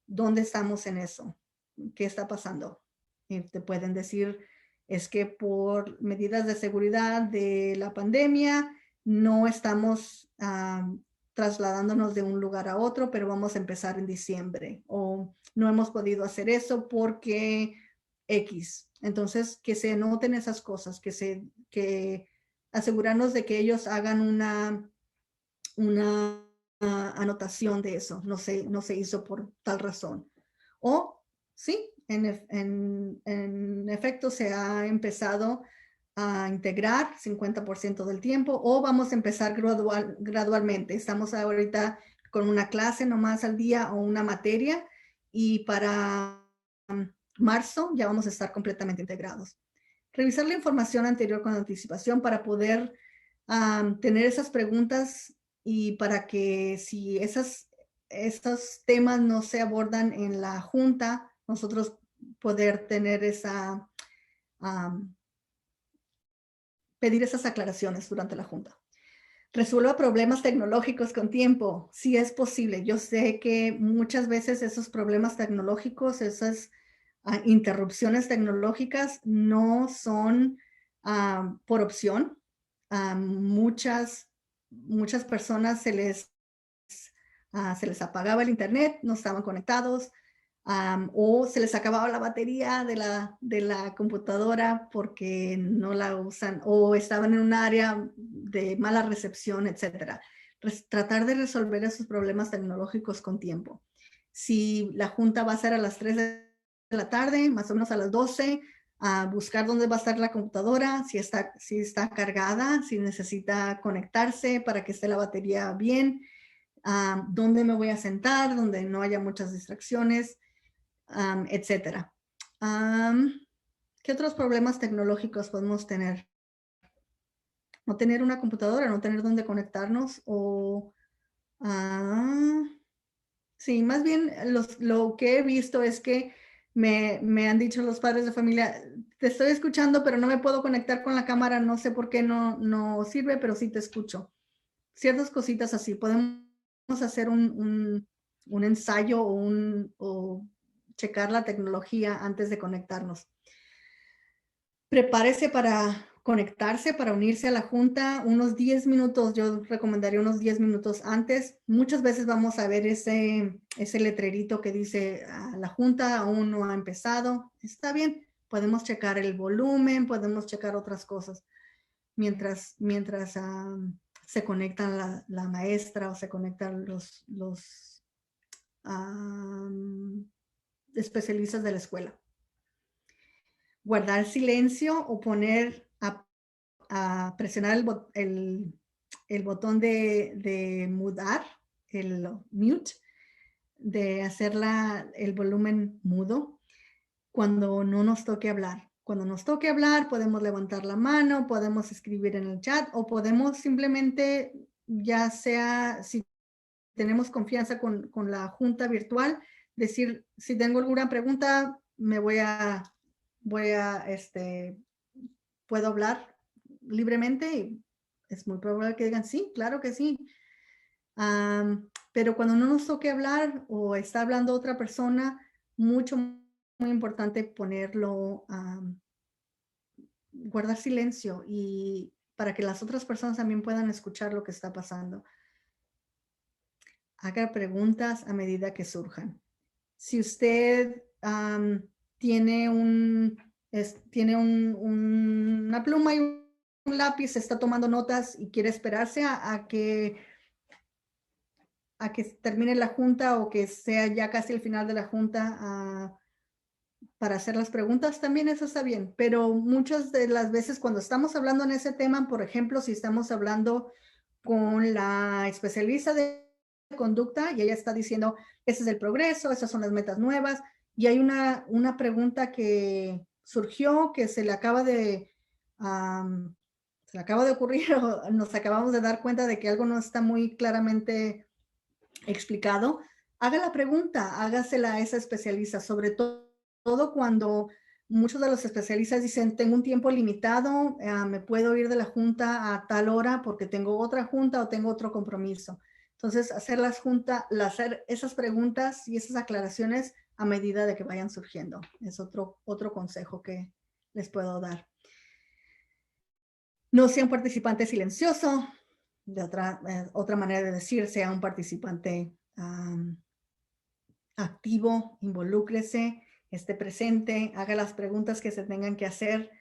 ¿Dónde estamos en eso? ¿Qué está pasando? Y te pueden decir, es que por medidas de seguridad de la pandemia no estamos trasladándonos de un lugar a otro, pero vamos a empezar en diciembre, o no hemos podido hacer eso porque X. Entonces, que se noten esas cosas, que asegurarnos de que ellos hagan una anotación de eso, no se hizo por tal razón. O sí, en efecto se ha empezado a integrar 50% del tiempo, o vamos a empezar gradualmente. Estamos ahorita con una clase nomás al día o una materia, y para marzo ya vamos a estar completamente integrados. Revisar la información anterior con anticipación para poder tener esas preguntas y para que si estos temas no se abordan en la junta, nosotros poder tener pedir esas aclaraciones durante la junta. Resuelva problemas tecnológicos con tiempo, si es posible. Yo sé que muchas veces esos problemas tecnológicos, esas interrupciones tecnológicas no son por opción. Muchas personas se les apagaba el internet, no estaban conectados, o se les acababa la batería de la computadora porque no la usan, o estaban en un área de mala recepción, etcétera. Tratar de resolver esos problemas tecnológicos con tiempo. Si la junta va a ser a las 3 de la tarde, más o menos a las 12, a buscar dónde va a estar la computadora, si está cargada, si necesita conectarse para que esté la batería bien, dónde me voy a sentar, donde no haya muchas distracciones, etcétera. ¿Qué otros problemas tecnológicos podemos tener? No tener una computadora, no tener dónde conectarnos, o Sí, más bien lo que he visto es que me han dicho los padres de familia, te estoy escuchando, pero no me puedo conectar con la cámara, no sé por qué no sirve, pero sí te escucho. Ciertas cositas así. Podemos hacer un ensayo o checar la tecnología antes de conectarnos. Prepárese para conectarse, para unirse a la junta unos 10 minutos. Yo recomendaría unos 10 minutos antes. Muchas veces vamos a ver ese letrerito que dice la junta aún no ha empezado. Está bien, podemos checar el volumen, podemos checar otras cosas mientras se conectan la maestra o se conectan los especialistas de la escuela. Guardar silencio o poner a presionar el botón de mudar, el mute, de hacer el volumen mudo cuando no nos toque hablar. Cuando nos toque hablar, podemos levantar la mano, podemos escribir en el chat o podemos simplemente, ya sea si tenemos confianza con la junta virtual, decir, si tengo alguna pregunta, puedo hablar libremente y es muy probable que digan, sí, claro que sí. Pero cuando no nos toque hablar o está hablando otra persona, muy importante ponerlo, guardar silencio y para que las otras personas también puedan escuchar lo que está pasando. Haga preguntas a medida que surjan. Si usted tiene una pluma y un lápiz, está tomando notas y quiere esperarse a que termine la junta o que sea ya casi el final de la junta para hacer las preguntas, también eso está bien. Pero muchas de las veces cuando estamos hablando en ese tema, por ejemplo, si estamos hablando con la especialista de conducta y ella está diciendo, ese es el progreso, esas son las metas nuevas, y hay una pregunta que surgió que se le acaba de ocurrir o nos acabamos de dar cuenta de que algo no está muy claramente explicado, haga la pregunta, hágasela a esa especialista, sobre todo cuando muchos de los especialistas dicen, tengo un tiempo limitado, me puedo ir de la junta a tal hora porque tengo otra junta o tengo otro compromiso. Entonces, hacer esas preguntas y esas aclaraciones a medida de que vayan surgiendo. Es otro consejo que les puedo dar. No sea un participante silencioso. De otra manera de decir, sea un participante activo, involúcrese, esté presente, haga las preguntas que se tengan que hacer.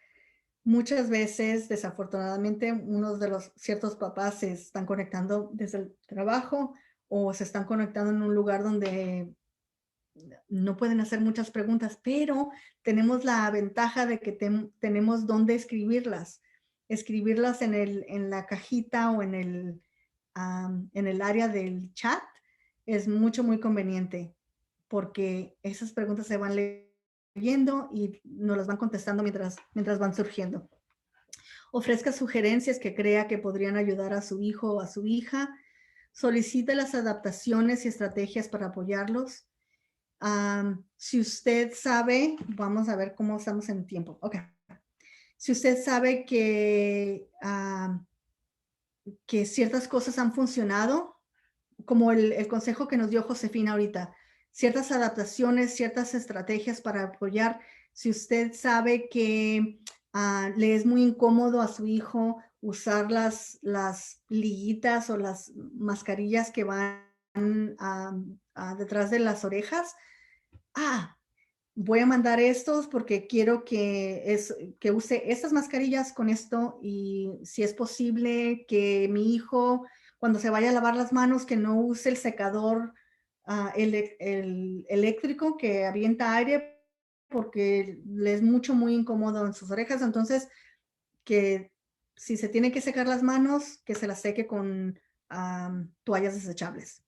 Muchas veces, desafortunadamente, unos de los ciertos papás se están conectando desde el trabajo o se están conectando en un lugar donde no pueden hacer muchas preguntas, pero tenemos la ventaja de que tenemos dónde escribirlas en la cajita o en el área del chat. Es muy conveniente porque esas preguntas se van leyendo y nos las van contestando mientras van surgiendo. Ofrezca sugerencias que crea que podrían ayudar a su hijo o a su hija. Solicite las adaptaciones y estrategias para apoyarlos. Si usted sabe, vamos a ver cómo estamos en tiempo. Ok. Si usted sabe que ciertas cosas han funcionado, como el consejo que nos dio Josefina ahorita, ciertas adaptaciones, ciertas estrategias para apoyar. Si usted sabe que le es muy incómodo a su hijo usar las liguitas o las mascarillas que van detrás de las orejas, voy a mandar estos porque quiero que use estas mascarillas con esto y si es posible que mi hijo cuando se vaya a lavar las manos que no use el secador el eléctrico que avienta aire porque le es muy incómodo en sus orejas. Entonces, que si se tiene que secar las manos, que se las seque con toallas desechables.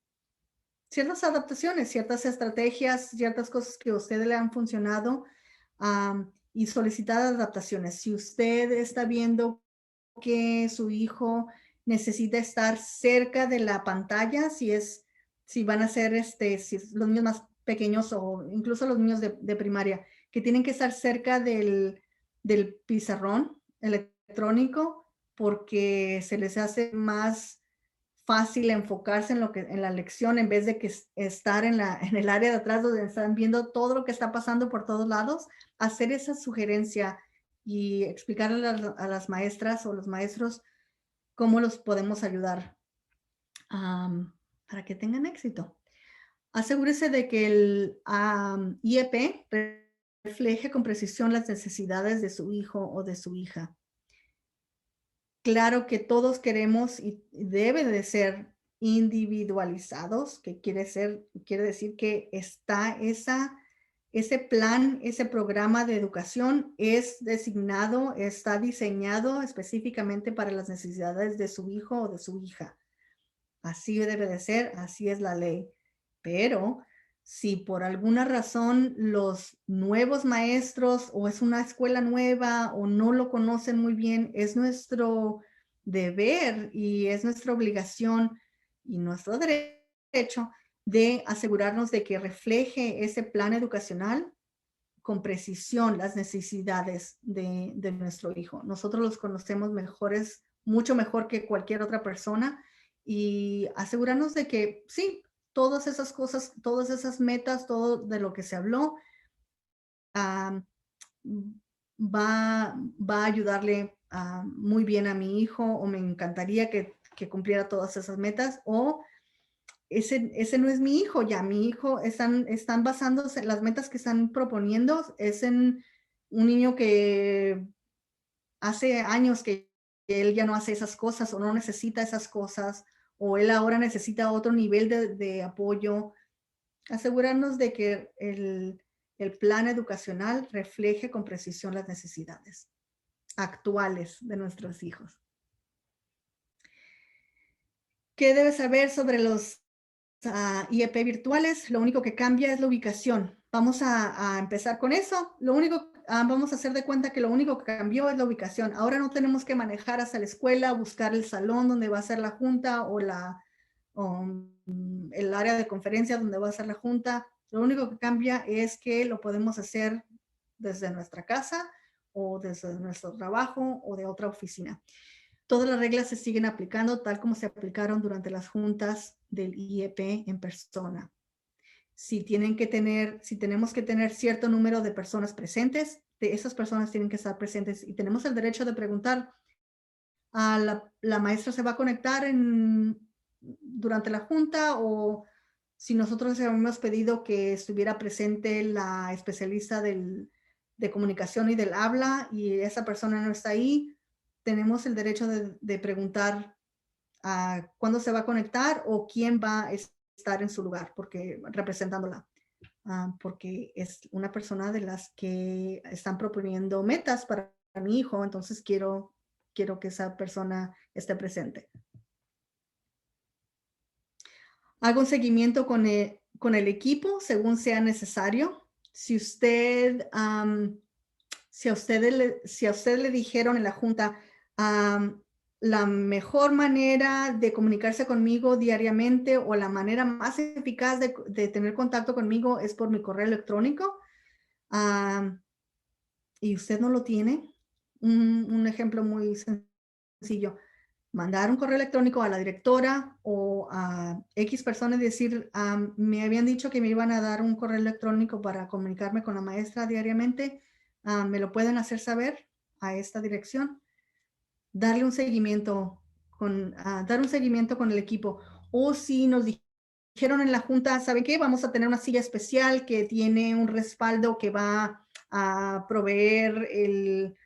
Ciertas adaptaciones, ciertas estrategias, ciertas cosas que a ustedes le han funcionado y solicitar adaptaciones. Si usted está viendo que su hijo necesita estar cerca de la pantalla, si es si van a ser si los niños más pequeños o incluso los niños de primaria, que tienen que estar cerca del pizarrón electrónico porque se les hace más fácil enfocarse en la lección en vez de que estar en el área de atrás donde están viendo todo lo que está pasando por todos lados. Hacer esa sugerencia y explicarle a las maestras o los maestros cómo los podemos ayudar para que tengan éxito. Asegúrese de que el IEP refleje con precisión las necesidades de su hijo o de su hija. Claro que todos queremos y debe de ser individualizados, que quiere decir que está ese plan, ese programa de educación es designado, está diseñado específicamente para las necesidades de su hijo o de su hija. Así debe de ser, así es la ley. Pero si por alguna razón los nuevos maestros o es una escuela nueva o no lo conocen muy bien, es nuestro deber y es nuestra obligación y nuestro derecho de asegurarnos de que refleje ese plan educacional con precisión las necesidades de nuestro hijo. Nosotros los conocemos mucho mejor que cualquier otra persona y asegurarnos de que sí, todas esas cosas, todas esas metas, todo de lo que se habló, va a ayudarle muy bien a mi hijo o me encantaría que cumpliera todas esas metas o ese no es mi hijo, ya mi hijo están basándose, las metas que están proponiendo es en un niño que hace años que él ya no hace esas cosas o no necesita esas cosas o él ahora necesita otro nivel de apoyo. Asegurarnos de que el plan educacional refleje con precisión las necesidades actuales de nuestros hijos. ¿Qué debes saber sobre los IEP virtuales? Lo único que cambia es la ubicación. Vamos a empezar con eso. Vamos a hacer de cuenta que lo único que cambió es la ubicación. Ahora no tenemos que manejar hacia la escuela, buscar el salón donde va a ser la junta o el área de conferencia donde va a ser la junta. Lo único que cambia es que lo podemos hacer desde nuestra casa o desde nuestro trabajo o de otra oficina. Todas las reglas se siguen aplicando tal como se aplicaron durante las juntas del IEP en persona. Si tenemos que tener cierto número de personas presentes, esas personas tienen que estar presentes y tenemos el derecho de preguntar la maestra se va a conectar durante la junta o si nosotros habíamos pedido que estuviera presente la especialista de comunicación y del habla y esa persona no está ahí, tenemos el derecho de preguntar cuándo se va a conectar o quién va a estar en su lugar representándola. Porque es una persona de las que están proponiendo metas para mi hijo, entonces quiero que esa persona esté presente. Hago un seguimiento con el equipo según sea necesario. Si a usted le dijeron en la junta, la mejor manera de comunicarse conmigo diariamente o la manera más eficaz de tener contacto conmigo es por mi correo electrónico, y usted no lo tiene, un ejemplo muy sencillo, mandar un correo electrónico a la directora o a X personas y decir, me habían dicho que me iban a dar un correo electrónico para comunicarme con la maestra diariamente, me lo pueden hacer saber a esta dirección. Darle un seguimiento dar un seguimiento con el equipo. O si nos dijeron en la junta, ¿saben qué? Vamos a tener una silla especial que tiene un respaldo que va a proveer el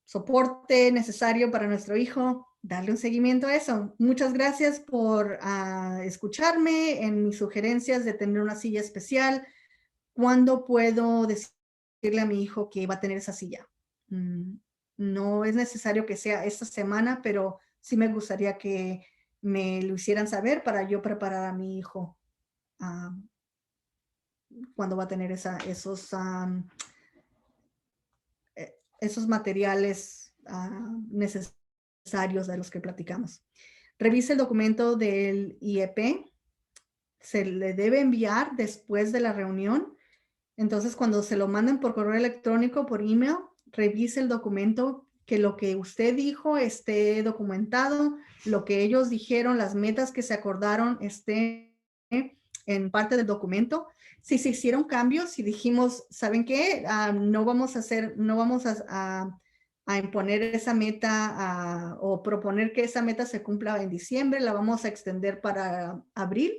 soporte necesario para nuestro hijo, darle un seguimiento a eso. Muchas gracias por escucharme en mis sugerencias de tener una silla especial. ¿Cuándo puedo decirle a mi hijo que va a tener esa silla? No es necesario que sea esta semana, pero sí me gustaría que me lo hicieran saber para yo preparar a mi hijo cuando va a tener esos materiales necesarios de los que platicamos. Revise el documento del IEP. se le debe enviar después de la reunión. Entonces, cuando se lo manden por correo electrónico, por email, revise el documento, que lo que usted dijo esté documentado, lo que ellos dijeron, las metas que se acordaron esté en parte del documento. Si se hicieron cambios, si dijimos, ¿saben qué? No vamos a imponer esa meta o proponer que esa meta se cumpla en diciembre, la vamos a extender para abril,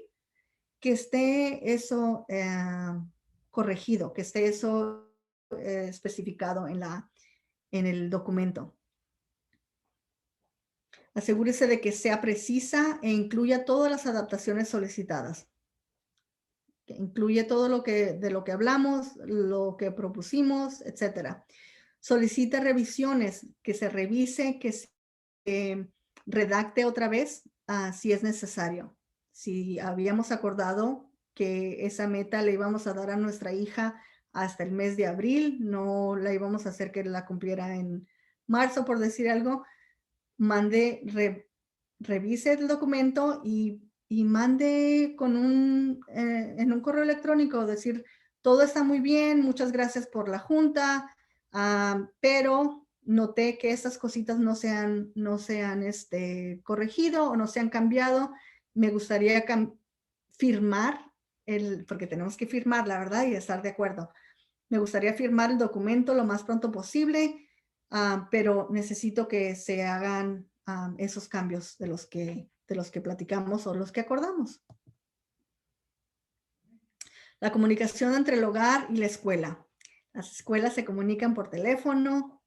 que esté eso corregido, que esté eso especificado en el documento. Asegúrese de que sea precisa e incluya todas las adaptaciones solicitadas. Que incluye todo de lo que hablamos, lo que propusimos, etc. Solicita revisiones, que se revise, que se redacte otra vez si es necesario. Si habíamos acordado que esa meta le íbamos a dar a nuestra hija hasta el mes de abril, no la íbamos a hacer que la cumpliera en marzo, por decir algo, revise el documento y mande en un correo electrónico, decir, todo está muy bien, muchas gracias por la junta, pero noté que estas cositas no se han corregido o no se han cambiado. Me gustaría firmar, porque tenemos que firmar, la verdad, y estar de acuerdo. Me gustaría firmar el documento lo más pronto posible, pero necesito que se hagan esos cambios de los que platicamos o los que acordamos. La comunicación entre el hogar y la escuela. Las escuelas se comunican por teléfono,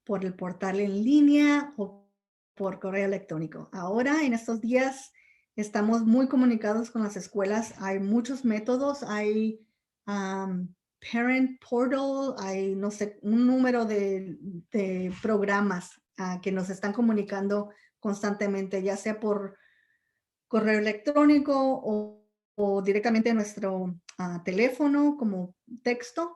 por el portal en línea o por correo electrónico. Ahora, en estos días, estamos muy comunicados con las escuelas. Hay muchos métodos. Hay Parent Portal, hay, no sé, un número de programas que nos están comunicando constantemente, ya sea por correo electrónico o directamente a nuestro teléfono como texto.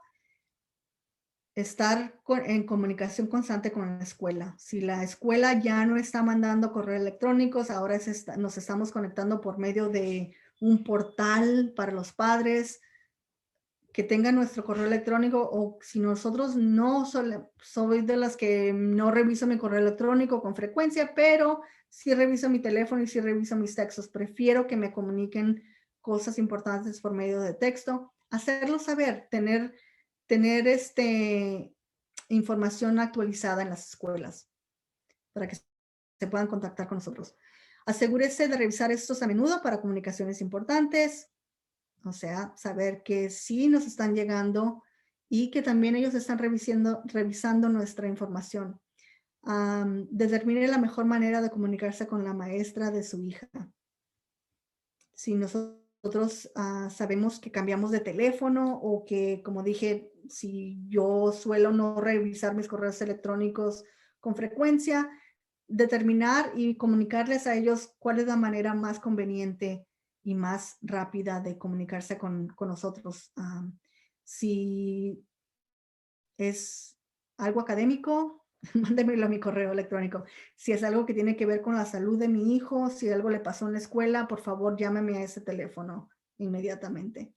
Estar en comunicación constante con la escuela. Si la escuela ya no está mandando correos electrónicos, ahora nos estamos conectando por medio de un portal para los padres que tengan nuestro correo electrónico, o si nosotros soy de las que no reviso mi correo electrónico con frecuencia, pero sí reviso mi teléfono y sí reviso mis textos. Prefiero que me comuniquen cosas importantes por medio de texto, hacerlo saber, tener información actualizada en las escuelas para que se puedan contactar con nosotros. Asegúrese de revisar estos a menudo para comunicaciones importantes, o sea, saber que sí nos están llegando y que también ellos están revisando nuestra información. Determine la mejor manera de comunicarse con la maestra de su hija. Si nosotros sabemos que cambiamos de teléfono o que, como dije, si yo suelo no revisar mis correos electrónicos con frecuencia, determinar y comunicarles a ellos cuál es la manera más conveniente y más rápida de comunicarse con nosotros. Si es algo académico, mándemelo a mi correo electrónico. Si es algo que tiene que ver con la salud de mi hijo, si algo le pasó en la escuela, por favor, llámeme a ese teléfono inmediatamente.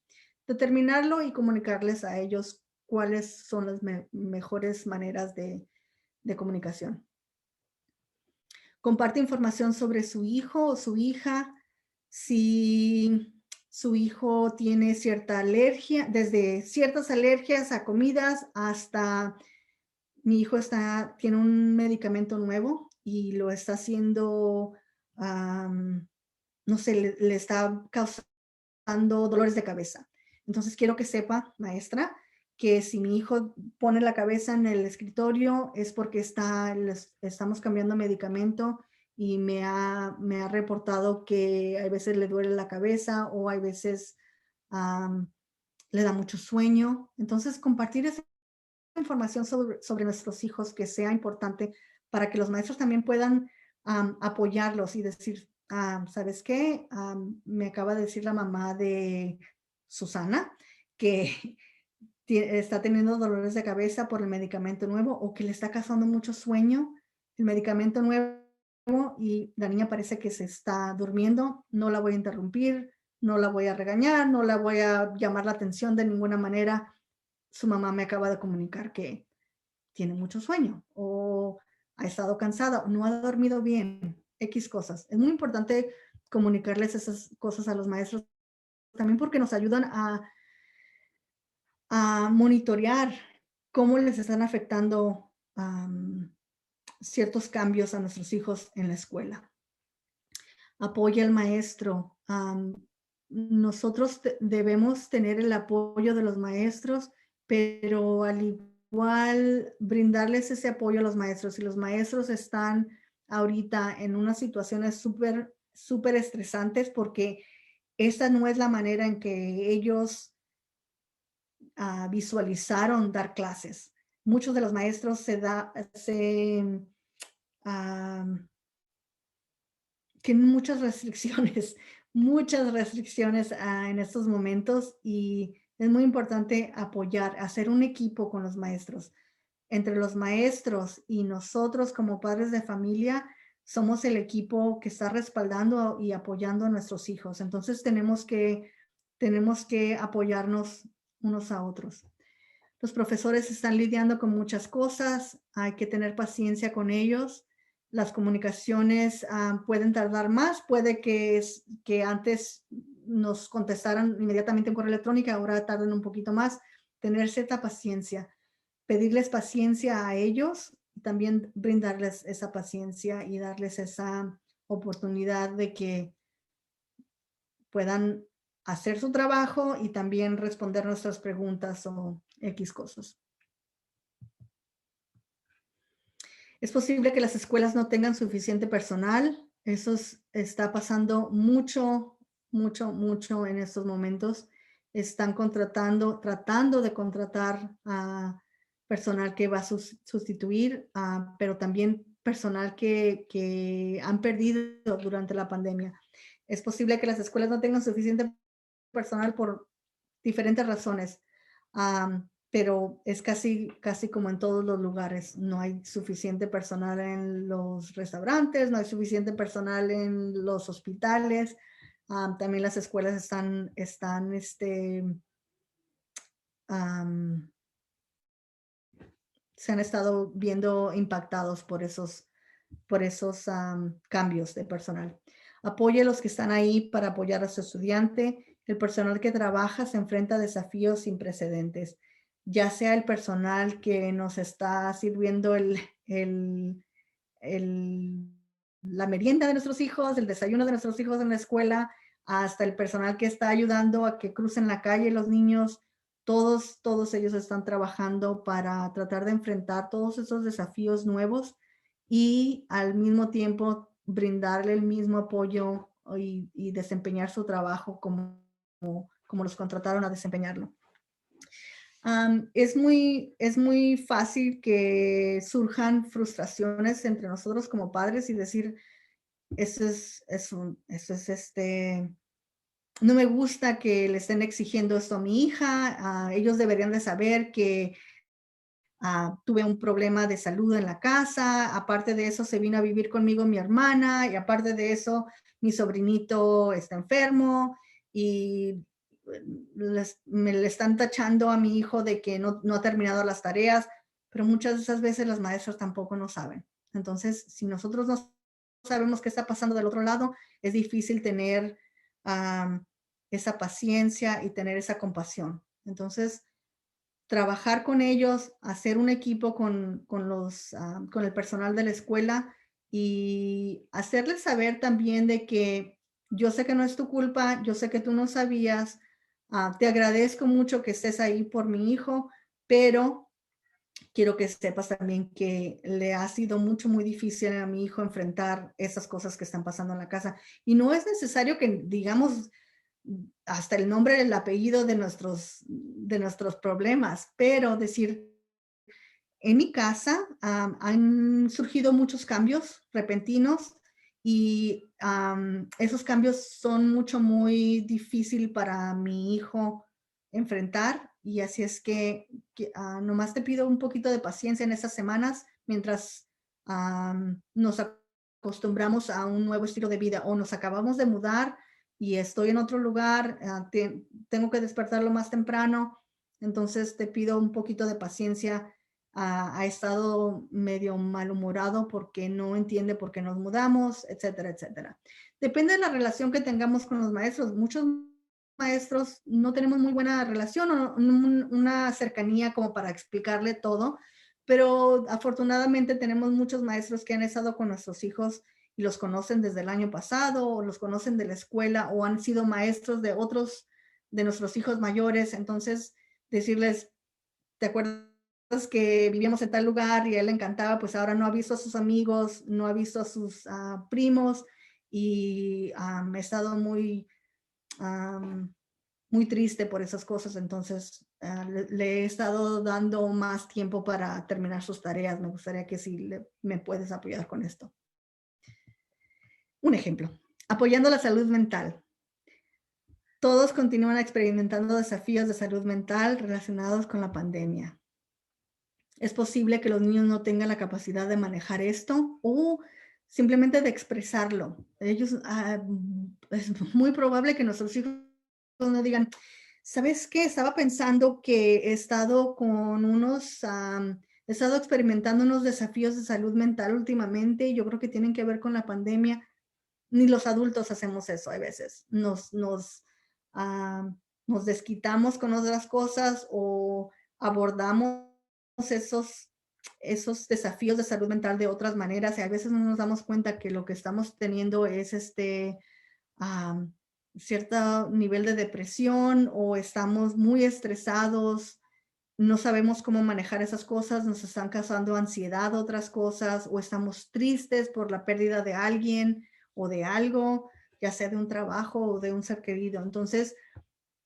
Determinarlo y comunicarles a ellos cuáles son las mejores maneras de comunicación. Comparte información sobre su hijo o su hija. Si su hijo tiene cierta alergia, desde ciertas alergias a comidas hasta mi hijo tiene un medicamento nuevo y lo está haciendo, no sé, le está causando dolores de cabeza. Entonces quiero que sepa, maestra, que si mi hijo pone la cabeza en el escritorio es porque estamos cambiando medicamento y me ha reportado que a veces le duele la cabeza o a veces le da mucho sueño. Entonces, compartir esa información sobre nuestros hijos que sea importante para que los maestros también puedan apoyarlos y decir, ¿sabes qué? Me acaba de decir la mamá de Susana que está teniendo dolores de cabeza por el medicamento nuevo o que le está causando mucho sueño el medicamento nuevo y la niña parece que se está durmiendo. No la voy a interrumpir, no la voy a regañar, no la voy a llamar la atención de ninguna manera. Su mamá me acaba de comunicar que tiene mucho sueño o ha estado cansada o no ha dormido bien, X cosas. Es muy importante comunicarles esas cosas a los maestros también porque nos ayudan a monitorear cómo les están afectando ciertos cambios a nuestros hijos en la escuela. Apoya al maestro. Nosotros debemos tener el apoyo de los maestros, pero al igual brindarles ese apoyo a los maestros. Si los maestros están ahorita en unas situaciones súper, súper estresantes porque esta no es la manera en que ellos visualizaron dar clases. Muchos de los maestros tienen muchas restricciones, muchas restricciones en estos momentos y es muy importante apoyar, hacer un equipo con los maestros. Entre los maestros y nosotros como padres de familia, somos el equipo que está respaldando y apoyando a nuestros hijos. Entonces tenemos que apoyarnos unos a otros. Los profesores están lidiando con muchas cosas, hay que tener paciencia con ellos. Las comunicaciones pueden tardar más, puede que antes nos contestaran inmediatamente en correo electrónico, ahora tardan un poquito más. Tener cierta paciencia, pedirles paciencia a ellos y también brindarles esa paciencia y darles esa oportunidad de que puedan hacer su trabajo y también responder nuestras preguntas o X cosas. Es posible que las escuelas no tengan suficiente personal. Eso está pasando mucho en estos momentos. Están tratando de contratar a personal que va a sustituir, pero también personal que han perdido durante la pandemia. Es posible que las escuelas no tengan suficiente personal por diferentes razones, pero es casi como en todos los lugares. No hay suficiente personal en los restaurantes, no hay suficiente personal en los hospitales. También las escuelas están se han estado viendo impactados por esos cambios de personal. Apoye a los que están ahí para apoyar a su estudiante. El personal que trabaja se enfrenta a desafíos sin precedentes, ya sea el personal que nos está sirviendo la merienda de nuestros hijos, el desayuno de nuestros hijos en la escuela, hasta el personal que está ayudando a que crucen la calle los niños. Todos ellos están trabajando para tratar de enfrentar todos esos desafíos nuevos y al mismo tiempo brindarle el mismo apoyo y desempeñar su trabajo como los contrataron a desempeñarlo. Es muy fácil que surjan frustraciones entre nosotros como padres y decir, no me gusta que le estén exigiendo esto a mi hija, ellos deberían de saber que tuve un problema de salud en la casa, aparte de eso se vino a vivir conmigo mi hermana y aparte de eso mi sobrinito está enfermo y me le están tachando a mi hijo de que no ha terminado las tareas, pero muchas de esas veces las maestras tampoco no saben. Entonces, si nosotros no sabemos qué está pasando del otro lado, es difícil tener esa paciencia y tener esa compasión. Entonces, trabajar con ellos, hacer un equipo con el personal de la escuela y hacerles saber también de que yo sé que no es tu culpa, yo sé que tú no sabías, te agradezco mucho que estés ahí por mi hijo, pero quiero que sepas también que le ha sido muy difícil a mi hijo enfrentar esas cosas que están pasando en la casa. Y no es necesario que digamos hasta el nombre, el apellido de nuestros problemas, pero decir, en mi casa han surgido muchos cambios repentinos y esos cambios son muy difícil para mi hijo enfrentar y así es que nomás te pido un poquito de paciencia en estas semanas mientras nos acostumbramos a un nuevo estilo de vida o nos acabamos de mudar y estoy en otro lugar, tengo que despertarlo más temprano, entonces te pido un poquito de paciencia. Ha estado medio malhumorado porque no entiende por qué nos mudamos, etcétera, etcétera. Depende de la relación que tengamos con los maestros. Muchos maestros no tenemos muy buena relación o una cercanía como para explicarle todo, pero afortunadamente tenemos muchos maestros que han estado con nuestros hijos y los conocen desde el año pasado, o los conocen de la escuela, o han sido maestros de otros de nuestros hijos mayores. Entonces, decirles, ¿te acuerdas que vivíamos en tal lugar y a él le encantaba? Pues ahora no ha visto a sus amigos, no ha visto a sus primos, y he estado muy triste por esas cosas. Entonces, le he estado dando más tiempo para terminar sus tareas. Me gustaría que si me puedes apoyar con esto. Un ejemplo, apoyando la salud mental. Todos continúan experimentando desafíos de salud mental relacionados con la pandemia. Es posible que los niños no tengan la capacidad de manejar esto o simplemente de expresarlo. Ellos, es muy probable que nuestros hijos no digan, ¿sabes qué? Estaba pensando que he estado he estado experimentando unos desafíos de salud mental últimamente y yo creo que tienen que ver con la pandemia. Ni los adultos hacemos eso a veces. Nos desquitamos con otras cosas o abordamos esos desafíos de salud mental de otras maneras, y a veces no nos damos cuenta que lo que estamos teniendo es cierto nivel de depresión, o estamos muy estresados, no sabemos cómo manejar esas cosas, nos están causando ansiedad otras cosas, o estamos tristes por la pérdida de alguien o de algo, ya sea de un trabajo o de un ser querido. Entonces,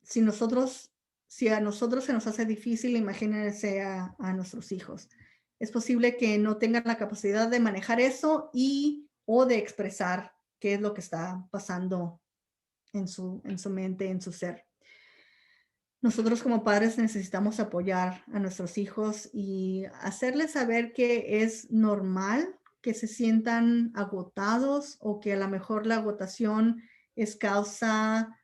si a nosotros se nos hace difícil, imagínense a nuestros hijos. Es posible que no tengan la capacidad de manejar eso o de expresar qué es lo que está pasando en su mente, en su ser. Nosotros como padres necesitamos apoyar a nuestros hijos y hacerles saber que es normal que se sientan agotados, o que a lo mejor la agotación es causa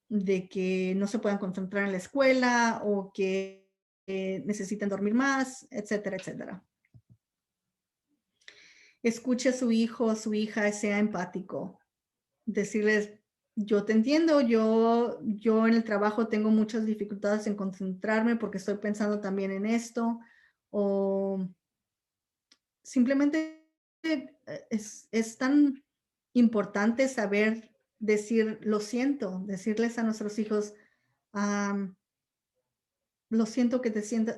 de que no se puedan concentrar en la escuela, o que necesiten dormir más, etcétera, etcétera. Escuche a su hijo o su hija, sea empático. Decirles, yo te entiendo, yo en el trabajo tengo muchas dificultades en concentrarme porque estoy pensando también en esto, o simplemente es tan importante saber decir, lo siento, decirles a nuestros hijos, lo siento que te sientas,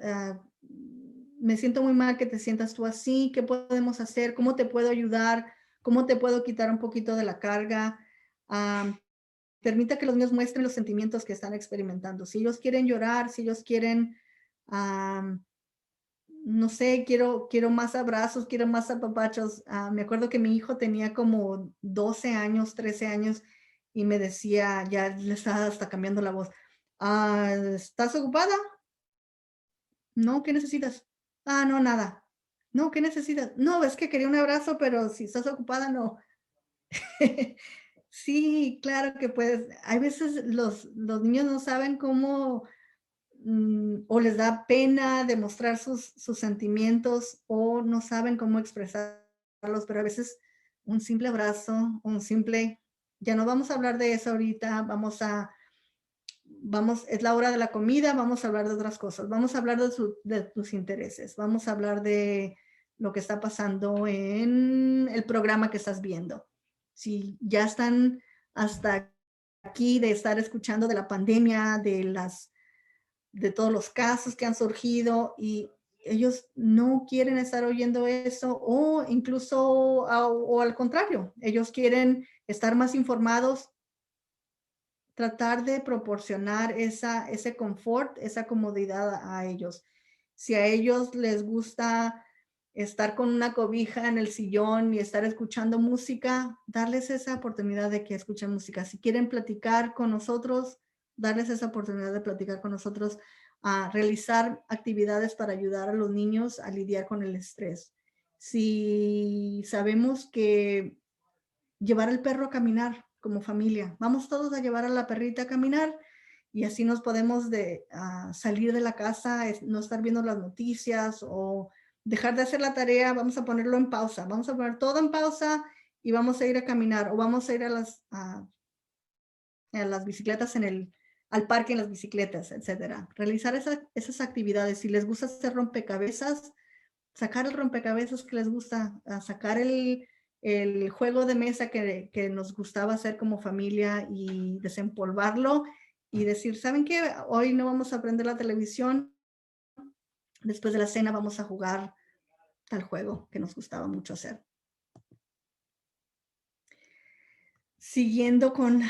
me siento muy mal que te sientas tú así, ¿qué podemos hacer? ¿Cómo te puedo ayudar? ¿Cómo te puedo quitar un poquito de la carga? Permita que los niños muestren los sentimientos que están experimentando. Si ellos quieren llorar, si ellos quieren, no sé, quiero más abrazos, quiero más apapachos. Me acuerdo que mi hijo tenía como 12 años, 13 años, y me decía, ya le estaba hasta cambiando la voz, ¿estás ocupada? No, ¿qué necesitas? No, nada. No, ¿qué necesitas? No, es que quería un abrazo, pero si estás ocupada, no. Sí, claro que puedes. Hay veces los niños no saben cómo, o les da pena demostrar sus sentimientos, o no saben cómo expresarlos, pero a veces un simple abrazo, ya no vamos a hablar de eso ahorita, es la hora de la comida, vamos a hablar de otras cosas, vamos a hablar de tus intereses, vamos a hablar de lo que está pasando en el programa que estás viendo. Si ya están hasta aquí de estar escuchando de la pandemia, de todos los casos que han surgido, y ellos no quieren estar oyendo eso, o incluso, o al contrario, ellos quieren estar más informados, tratar de proporcionar ese confort, esa comodidad a ellos. Si a ellos les gusta estar con una cobija en el sillón y estar escuchando música, darles esa oportunidad de que escuchen música. Si quieren platicar con nosotros, darles esa oportunidad de platicar con nosotros, a realizar actividades para ayudar a los niños a lidiar con el estrés. Si sabemos que llevar al perro a caminar como familia. Vamos todos a llevar a la perrita a caminar y así nos podemos salir de la casa, no estar viendo las noticias o dejar de hacer la tarea. Vamos a ponerlo en pausa. Vamos a poner todo en pausa y vamos a ir a caminar o vamos a ir a las bicicletas al parque en las bicicletas, etcétera. Realizar esas actividades. Si les gusta hacer rompecabezas, sacar el rompecabezas que les gusta, sacar el juego de mesa que nos gustaba hacer como familia y desempolvarlo y decir, ¿saben qué? Hoy no vamos a prender la televisión. Después de la cena vamos a jugar tal juego que nos gustaba mucho hacer. Siguiendo con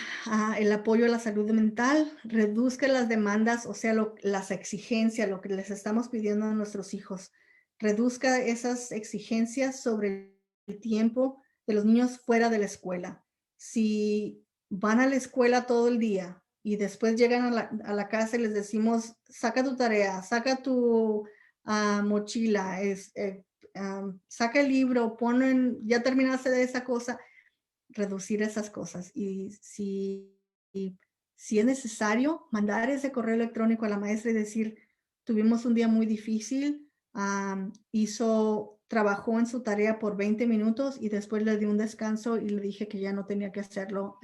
el apoyo a la salud mental, reduzca las demandas, o sea, las exigencias, lo que les estamos pidiendo a nuestros hijos. Reduzca esas exigencias sobre el tiempo de los niños fuera de la escuela. Si van a la escuela todo el día y después llegan a la casa y les decimos, saca tu tarea, saca tu mochila, saca el libro, ya terminaste de esa cosa, reducir esas cosas. Y si es necesario, mandar ese correo electrónico a la maestra y decir, tuvimos un día muy difícil, trabajó en su tarea por 20 minutos y después le di un descanso y le dije que ya no tenía que hacerlo.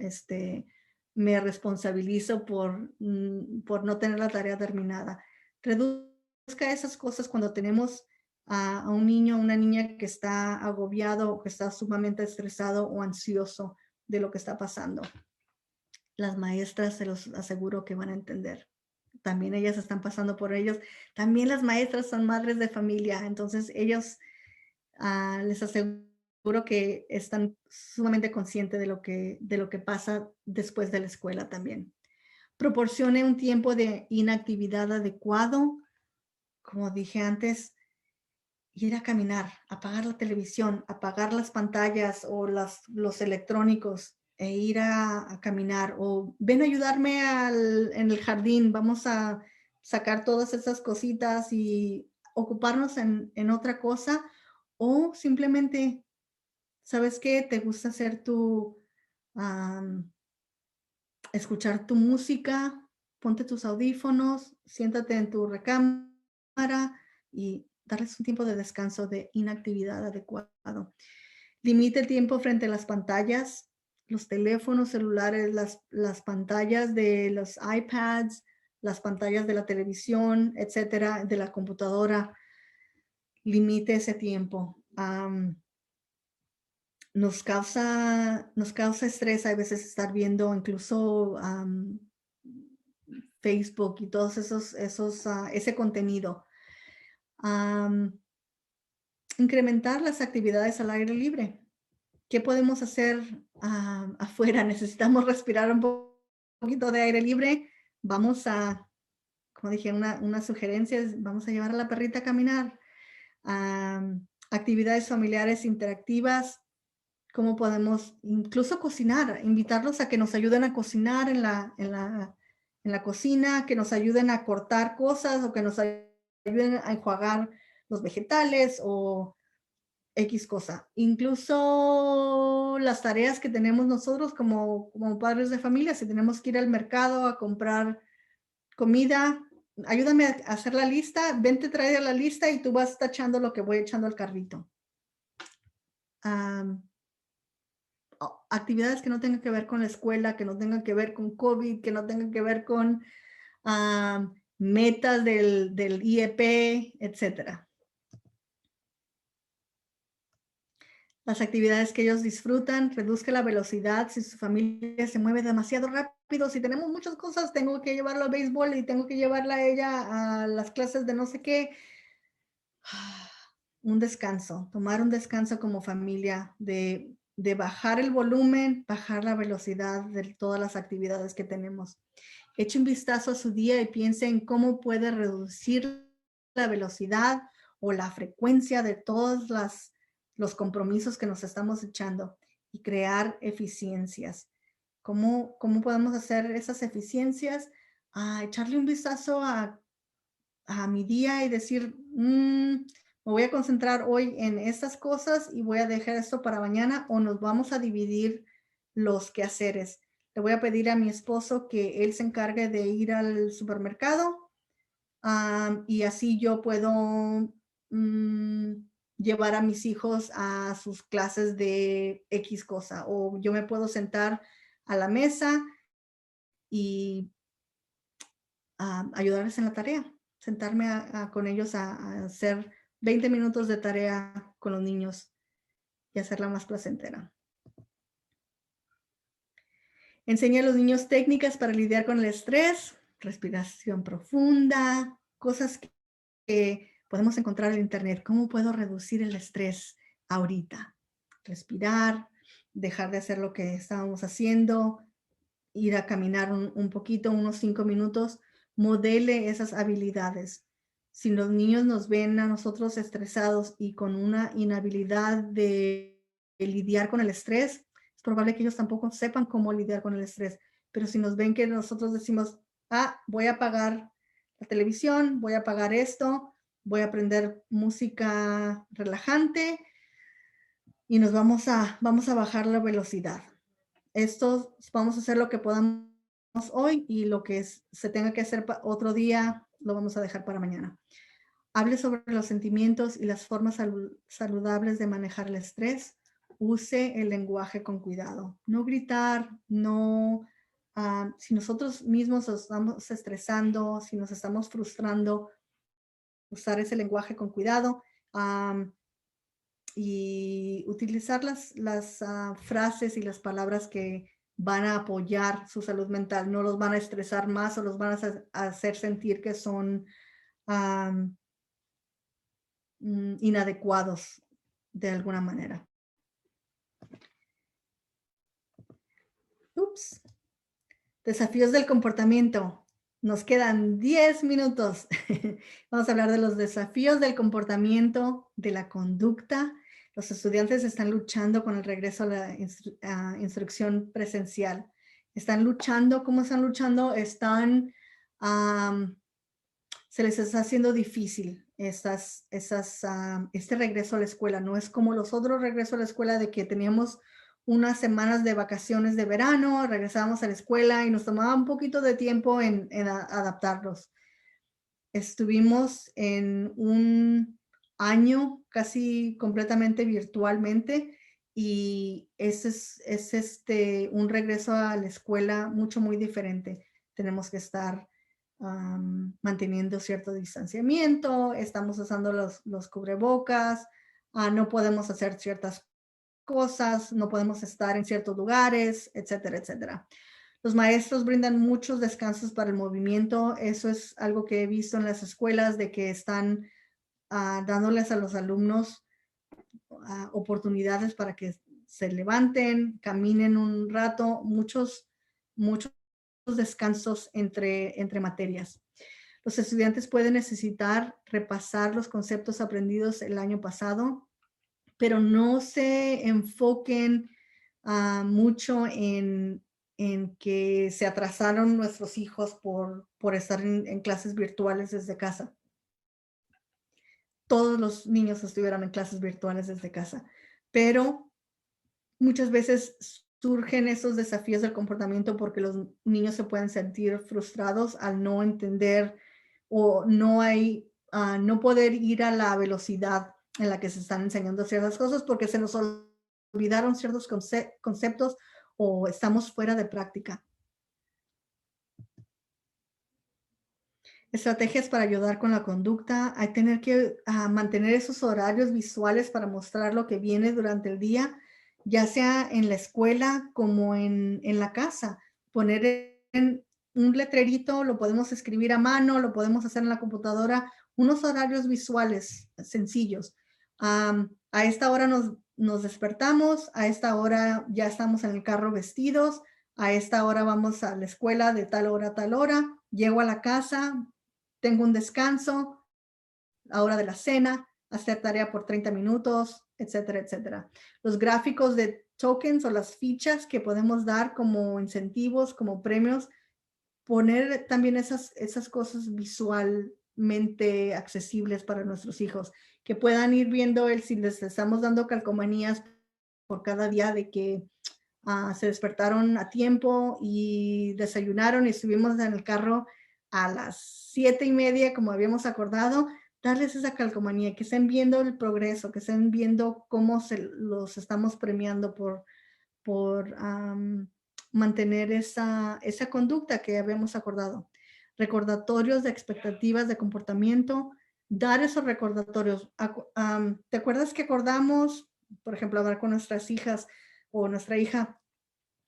Me responsabilizo por no tener la tarea terminada. Reduzca esas cosas cuando tenemos a un niño o una niña que está agobiado o que está sumamente estresado o ansioso de lo que está pasando. Las maestras, se los aseguro que van a entender. También ellas están pasando por ellos. También las maestras son madres de familia, entonces ellos les aseguro que están sumamente conscientes de lo que pasa después de la escuela también. Proporcione un tiempo de inactividad adecuado. Como dije antes, ir a caminar, apagar la televisión, apagar las pantallas o los electrónicos e ir a caminar, o ven a ayudarme en el jardín, vamos a sacar todas esas cositas y ocuparnos en otra cosa, o simplemente, ¿sabes qué? ¿Te gusta hacer escuchar tu música? Ponte tus audífonos, siéntate en tu recámara y darles un tiempo de descanso, de inactividad adecuado. Limite el tiempo frente a las pantallas, los teléfonos celulares, las pantallas de los iPads, las pantallas de la televisión, etcétera, de la computadora. Limite ese tiempo. Nos causa estrés a veces estar viendo incluso Facebook y todos ese contenido. Incrementar las actividades al aire libre. ¿Qué podemos hacer afuera? Necesitamos respirar un poquito de aire libre. Vamos como dije, una sugerencia es, vamos a llevar a la perrita a caminar. Actividades familiares interactivas. ¿Cómo podemos incluso cocinar? Invitarlos a que nos ayuden a cocinar en la cocina, que nos ayuden a cortar cosas o que nos ayuden a enjuagar los vegetales o X cosa. Incluso las tareas que tenemos nosotros como padres de familia, si tenemos que ir al mercado a comprar comida, ayúdame a hacer la lista, vente, trae la lista y tú vas tachando lo que voy echando al carrito. Actividades que no tengan que ver con la escuela, que no tengan que ver con COVID, que no tengan que ver con metas del IEP, etcétera. Las actividades que ellos disfrutan, reduzca la velocidad. Si su familia se mueve demasiado rápido, si tenemos muchas cosas, tengo que llevarlo al béisbol y tengo que llevarla a ella a las clases de no sé qué. Un descanso, tomar un descanso como familia, de bajar el volumen, bajar la velocidad de todas las actividades que tenemos. Eche un vistazo a su día y piense en cómo puede reducir la velocidad o la frecuencia de todos los compromisos que nos estamos echando y crear eficiencias. ¿Cómo podemos hacer esas eficiencias? Echarle un vistazo a mi día y decir, me voy a concentrar hoy en estas cosas y voy a dejar esto para mañana, o nos vamos a dividir los quehaceres. Le voy a pedir a mi esposo que él se encargue de ir al supermercado, y así yo puedo llevar a mis hijos a sus clases de X cosa, o yo me puedo sentar a la mesa y ayudarles en la tarea, sentarme con ellos a hacer 20 minutos de tarea con los niños y hacerla más placentera. Enseña a los niños técnicas para lidiar con el estrés, respiración profunda, cosas que podemos encontrar en internet. ¿Cómo puedo reducir el estrés ahorita? Respirar, dejar de hacer lo que estábamos haciendo, ir a caminar un poquito, unos 5 minutos, modele esas habilidades. Si los niños nos ven a nosotros estresados y con una inhabilidad de lidiar con el estrés, es probable que ellos tampoco sepan cómo lidiar con el estrés. Pero si nos ven que nosotros decimos, voy a apagar la televisión, voy a apagar esto, voy a aprender música relajante y nos vamos a bajar la velocidad. Esto vamos a hacer lo que podamos hoy y lo que se tenga que hacer otro día lo vamos a dejar para mañana. Hable sobre los sentimientos y las formas saludables de manejar el estrés. Use el lenguaje con cuidado. No gritar, no. Si nosotros mismos nos estamos estresando, si nos estamos frustrando, usar ese lenguaje con cuidado. Y utilizar las frases y las palabras que van a apoyar su salud mental, no los van a estresar más o los van a hacer sentir que son inadecuados de alguna manera. Desafíos del comportamiento. Nos quedan 10 minutos. Vamos a hablar de los desafíos del comportamiento, de la conducta. Los estudiantes están luchando con el regreso a la instrucción presencial. Están luchando. ¿Cómo están luchando? Se les está haciendo difícil este regreso a la escuela. No es como los otros regresos a la escuela de que teníamos unas semanas de vacaciones de verano, regresábamos a la escuela y nos tomaba un poquito de tiempo en adaptarlos. Estuvimos en un año casi completamente virtualmente y es un regreso a la escuela muy diferente. Tenemos que estar manteniendo cierto distanciamiento, estamos usando los cubrebocas, no podemos hacer ciertas cosas, no podemos estar en ciertos lugares, etcétera, etcétera. Los maestros brindan muchos descansos para el movimiento. Eso es algo que he visto en las escuelas, de que están dándoles a los alumnos oportunidades para que se levanten, caminen un rato, muchos descansos entre materias. Los estudiantes pueden necesitar repasar los conceptos aprendidos el año pasado, pero no se enfoquen mucho en que se atrasaron nuestros hijos por estar en clases virtuales desde casa. Todos los niños estuvieron en clases virtuales desde casa, pero muchas veces surgen esos desafíos del comportamiento porque los niños se pueden sentir frustrados al no entender o no poder ir a la velocidad en la que se están enseñando ciertas cosas porque se nos olvidaron ciertos conceptos o estamos fuera de práctica. Estrategias para ayudar con la conducta. Hay tener que mantener esos horarios visuales para mostrar lo que viene durante el día, ya sea en la escuela como en la casa. Poner en un letrerito, lo podemos escribir a mano, lo podemos hacer en la computadora, unos horarios visuales sencillos. A esta hora nos despertamos, a esta hora ya estamos en el carro vestidos, a esta hora vamos a la escuela de tal hora a tal hora, llego a la casa, tengo un descanso, a hora de la cena, hacer tarea por 30 minutos, etcétera, etcétera. Los gráficos de tokens o las fichas que podemos dar como incentivos, como premios, poner también esas cosas visualmente accesibles para nuestros hijos, que puedan ir viendo si les estamos dando calcomanías por cada día de que se despertaron a tiempo y desayunaron y estuvimos en el carro a las 7:30, como habíamos acordado, darles esa calcomanía, que estén viendo el progreso, que estén viendo cómo los estamos premiando por mantener esa conducta que habíamos acordado. Recordatorios de expectativas de comportamiento, dar esos recordatorios. ¿Te acuerdas que acordamos, por ejemplo, hablar con nuestras hijas o nuestra hija?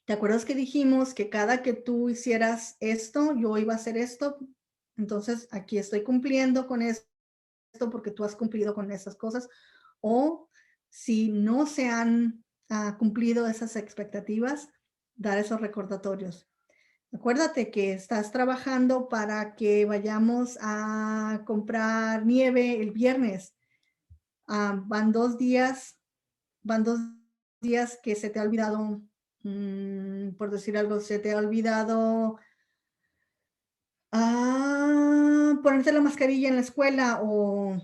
¿Te acuerdas que dijimos que cada que tú hicieras esto, yo iba a hacer esto? Entonces, aquí estoy cumpliendo con esto porque tú has cumplido con esas cosas. O si no se han cumplido esas expectativas, dar esos recordatorios. Acuérdate que estás trabajando para que vayamos a comprar nieve el viernes. Van 2 días que se te ha olvidado, por decir algo, se te ha olvidado ponerte la mascarilla en la escuela o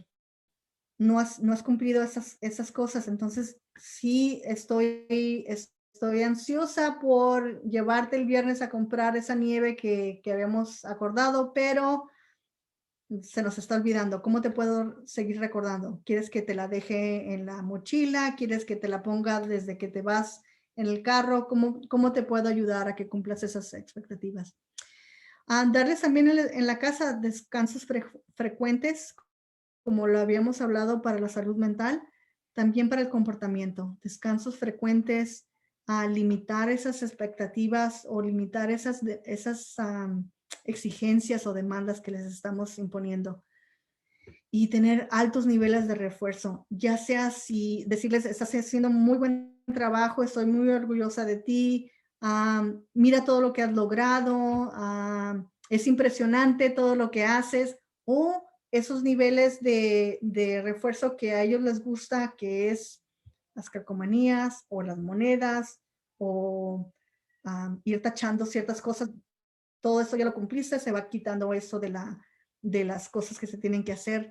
no has cumplido esas cosas. Entonces, sí estoy ansiosa por llevarte el viernes a comprar esa nieve que habíamos acordado, pero se nos está olvidando. ¿Cómo te puedo seguir recordando? ¿Quieres que te la deje en la mochila? ¿Quieres que te la ponga desde que te vas en el carro? ¿Cómo te puedo ayudar a que cumplas esas expectativas? Darles también en la casa descansos frecuentes, como lo habíamos hablado para la salud mental, también para el comportamiento. Descansos frecuentes, a limitar esas expectativas o limitar esas exigencias o demandas que les estamos imponiendo. Y tener altos niveles de refuerzo, ya sea si decirles, estás haciendo muy buen trabajo, estoy muy orgullosa de ti, mira todo lo que has logrado, es impresionante todo lo que haces, o esos niveles de refuerzo que a ellos les gusta, que es las calcomanías o las monedas, o ir tachando ciertas cosas. Todo esto ya lo cumpliste, se va quitando eso de las cosas que se tienen que hacer.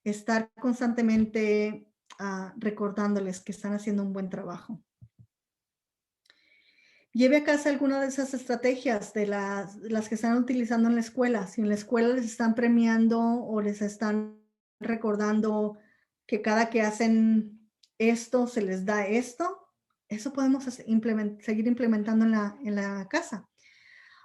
Estar constantemente recordándoles que están haciendo un buen trabajo. Lleve a casa alguna de esas estrategias de las que están utilizando en la escuela. Si en la escuela les están premiando o les están recordando que cada que hacen esto se les da esto, eso podemos seguir implementando en la casa.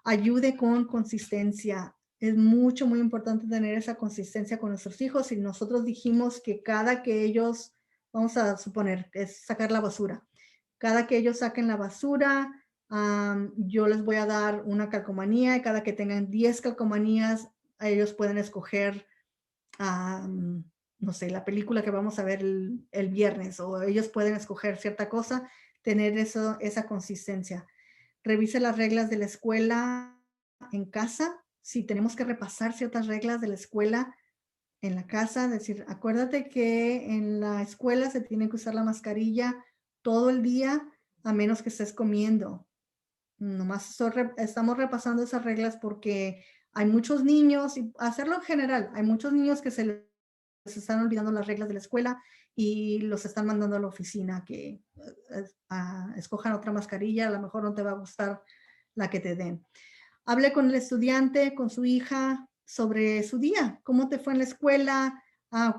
Ayude con consistencia. Es muy importante tener esa consistencia con nuestros hijos. Y nosotros dijimos que cada que ellos, vamos a suponer, es sacar la basura. Cada que ellos saquen la basura, yo les voy a dar una calcomanía y cada que tengan 10 calcomanías, ellos pueden escoger, no sé, la película que vamos a ver el viernes, o ellos pueden escoger cierta cosa, tener esa consistencia. Revise las reglas de la escuela en casa. Si tenemos que repasar ciertas reglas de la escuela en la casa, decir, acuérdate que en la escuela se tiene que usar la mascarilla todo el día, a menos que estés comiendo. Nomás estamos repasando esas reglas porque hay muchos niños, y hacerlo en general, hay muchos niños que se les están olvidando las reglas de la escuela y los están mandando a la oficina que escojan otra mascarilla, a lo mejor no te va a gustar la que te den. Hable con el estudiante, con su hija, sobre su día. ¿Cómo te fue en la escuela?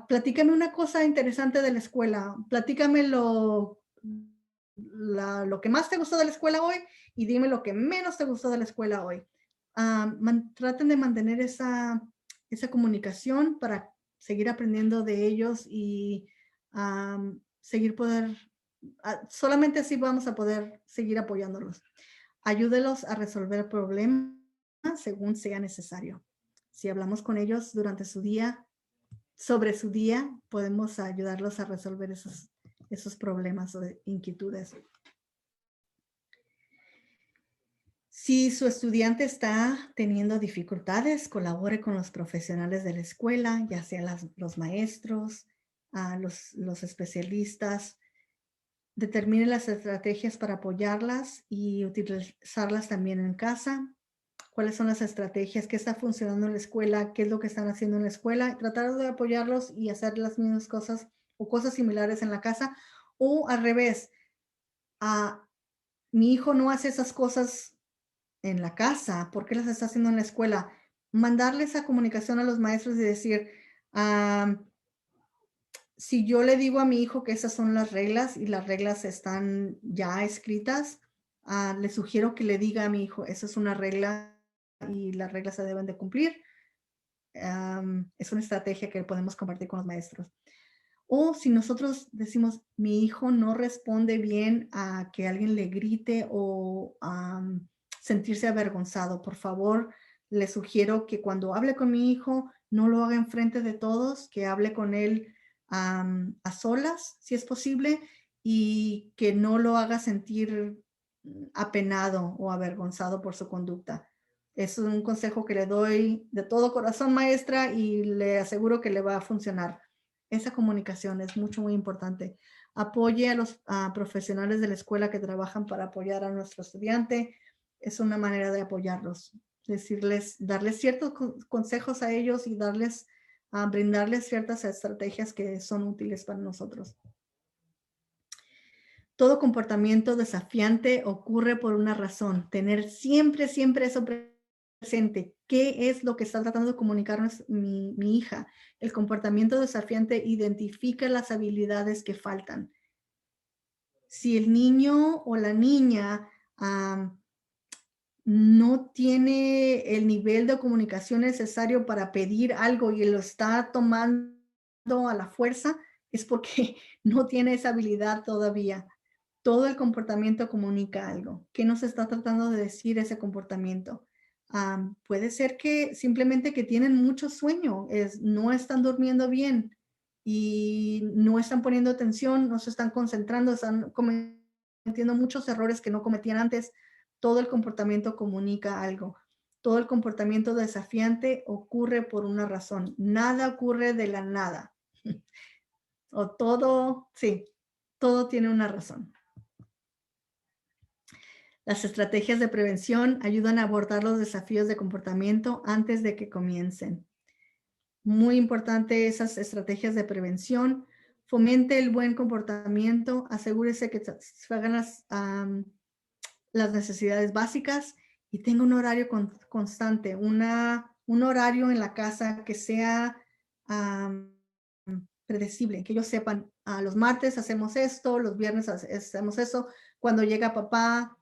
Platícame una cosa interesante de la escuela. Platícame lo que más te gustó de la escuela hoy y dime lo que menos te gustó de la escuela hoy. Traten de mantener esa comunicación para seguir aprendiendo de ellos y solamente así vamos a poder seguir apoyándolos. Ayúdelos a resolver problemas según sea necesario. Si hablamos con ellos durante su día, sobre su día, podemos ayudarlos a resolver esos problemas o inquietudes. Si su estudiante está teniendo dificultades, colabore con los profesionales de la escuela, ya sea los maestros, los especialistas. Determine las estrategias para apoyarlas y utilizarlas también en casa. ¿Cuáles son las estrategias? ¿Qué está funcionando en la escuela? ¿Qué es lo que están haciendo en la escuela? Tratar de apoyarlos y hacer las mismas cosas o cosas similares en la casa. O al revés, mi hijo no hace esas cosas en la casa, ¿por qué las está haciendo en la escuela? Mandarle esa comunicación a los maestros y decir, si yo le digo a mi hijo que esas son las reglas y las reglas están ya escritas, le sugiero que le diga a mi hijo, esa es una regla y las reglas se deben de cumplir. Es una estrategia que podemos compartir con los maestros. O si nosotros decimos, mi hijo no responde bien a que alguien le grite o sentirse avergonzado, por favor, le sugiero que cuando hable con mi hijo, no lo haga enfrente de todos, que hable con él a solas, si es posible, y que no lo haga sentir apenado o avergonzado por su conducta. Es un consejo que le doy de todo corazón, maestra, y le aseguro que le va a funcionar. Esa comunicación es muy importante. Apoye a los profesionales de la escuela que trabajan para apoyar a nuestro estudiante. Es una manera de apoyarlos. Darles ciertos consejos a ellos y brindarles ciertas estrategias que son útiles para nosotros. Todo comportamiento desafiante ocurre por una razón. Tener siempre eso presente. ¿Qué es lo que está tratando de comunicarnos mi hija? El comportamiento desafiante identifica las habilidades que faltan. Si el niño o la niña no tiene el nivel de comunicación necesario para pedir algo y lo está tomando a la fuerza, es porque no tiene esa habilidad todavía. Todo el comportamiento comunica algo. ¿Qué nos está tratando de decir ese comportamiento? Puede ser que simplemente que tienen mucho sueño, no están durmiendo bien y no están poniendo atención, no se están concentrando, están cometiendo muchos errores que no cometían antes. Todo el comportamiento comunica algo. Todo el comportamiento desafiante ocurre por una razón. Nada ocurre de la nada. Todo tiene una razón. Las estrategias de prevención ayudan a abordar los desafíos de comportamiento antes de que comiencen. Muy importante esas estrategias de prevención. Fomente el buen comportamiento. Asegúrese que se hagan las necesidades básicas y tenga un horario constante, un horario en la casa que sea predecible, que ellos sepan, los martes hacemos esto, los viernes hacemos eso, cuando llega papá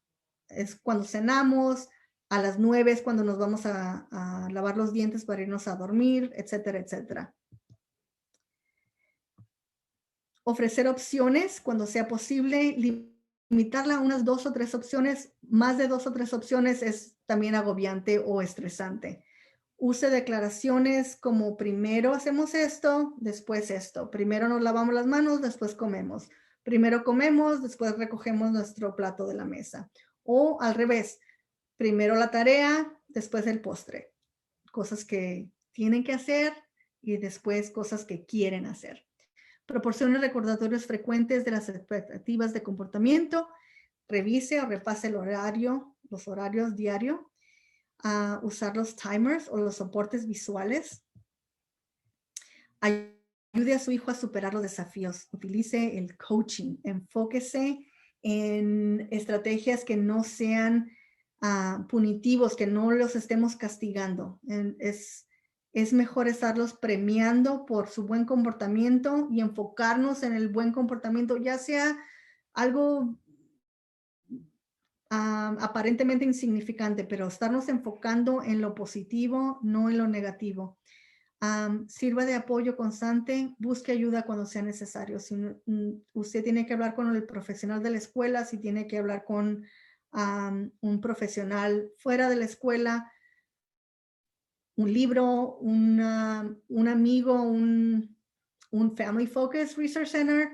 es cuando cenamos, a las 9 es cuando nos vamos a lavar los dientes para irnos a dormir, etcétera, etcétera. Ofrecer opciones cuando sea posible, limitarla a unas 2 o 3 opciones. Más de 2 o 3 opciones es también agobiante o estresante. Use declaraciones como primero hacemos esto, después esto. Primero nos lavamos las manos, después comemos. Primero comemos, después recogemos nuestro plato de la mesa. O al revés, primero la tarea, después el postre. Cosas que tienen que hacer y después cosas que quieren hacer. Proporcione recordatorios frecuentes de las expectativas de comportamiento. Revise o repase los horarios diario. Usar los timers o los soportes visuales. Ayude a su hijo a superar los desafíos. Utilice el coaching. Enfóquese en estrategias que no sean punitivos, que no los estemos castigando. Es mejor estarlos premiando por su buen comportamiento y enfocarnos en el buen comportamiento, ya sea algo aparentemente insignificante, pero estarnos enfocando en lo positivo, no en lo negativo. Sirva de apoyo constante, busque ayuda cuando sea necesario. Si usted tiene que hablar con el profesional de la escuela, si tiene que hablar con un profesional fuera de la escuela, un libro, un amigo, un Family Focus Research Center,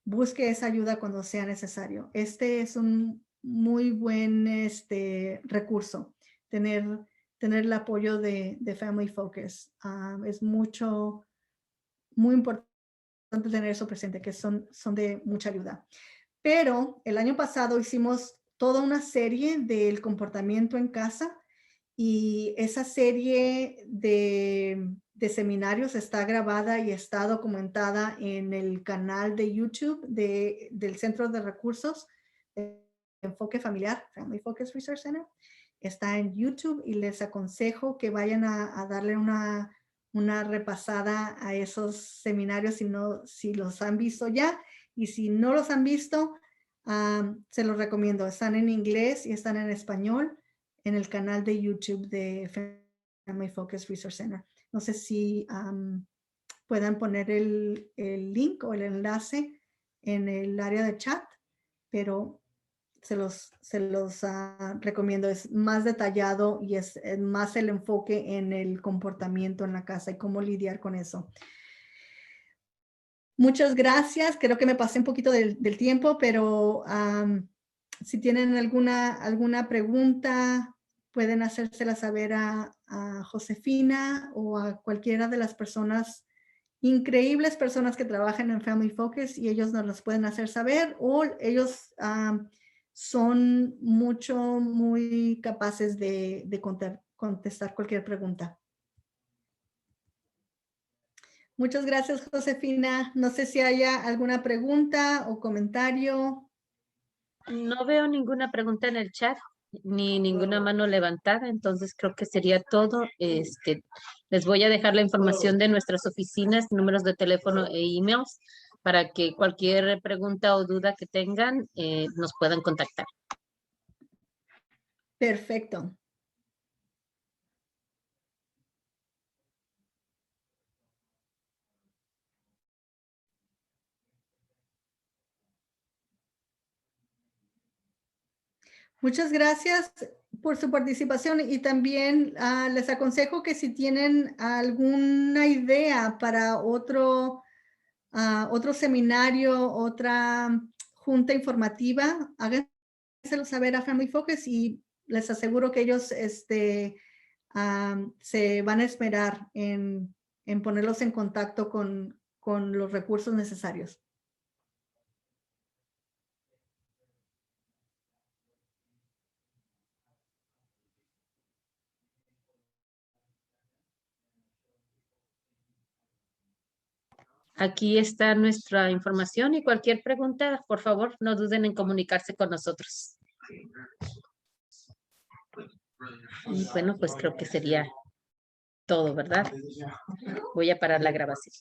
busque esa ayuda cuando sea necesario. Este es un muy buen recurso, tener el apoyo de Family Focus. Es muy importante tener eso presente, que son de mucha ayuda. Pero el año pasado hicimos toda una serie del comportamiento en casa y esa serie de seminarios está grabada y está documentada en el canal de YouTube del Centro de Recursos de enfoque familiar, Family Focus Resource Center. Está en YouTube y les aconsejo que vayan a darle una repasada a esos seminarios si los han visto ya. Y si no los han visto, se los recomiendo. Están en inglés y están en español en el canal de YouTube de Family Focus Resource Center. No sé si puedan poner el link o el enlace en el área de chat, pero se los recomiendo. Es más detallado y es más el enfoque en el comportamiento en la casa y cómo lidiar con eso. Muchas gracias. Creo que me pasé un poquito del tiempo, pero si tienen alguna pregunta, pueden hacérsela saber a Josefina o a cualquiera de las increíbles personas que trabajan en Family Focus, y ellos nos las pueden hacer saber, o ellos son muy capaces de contestar cualquier pregunta. Muchas gracias, Josefina. No sé si haya alguna pregunta o comentario. No veo ninguna pregunta en el chat, ni ninguna mano levantada, entonces creo que sería todo. Les voy a dejar la información de nuestras oficinas, números de teléfono e emails, para que cualquier pregunta o duda que tengan nos puedan contactar. Perfecto. Muchas gracias por su participación, y también les aconsejo que si tienen alguna idea para otro seminario, otra junta informativa, háganselo saber a Family Focus y les aseguro que ellos se van a esmerar en ponerlos en contacto con los recursos necesarios. Aquí está nuestra información y cualquier pregunta, por favor, no duden en comunicarse con nosotros. Y bueno, pues creo que sería todo, ¿verdad? Voy a parar la grabación.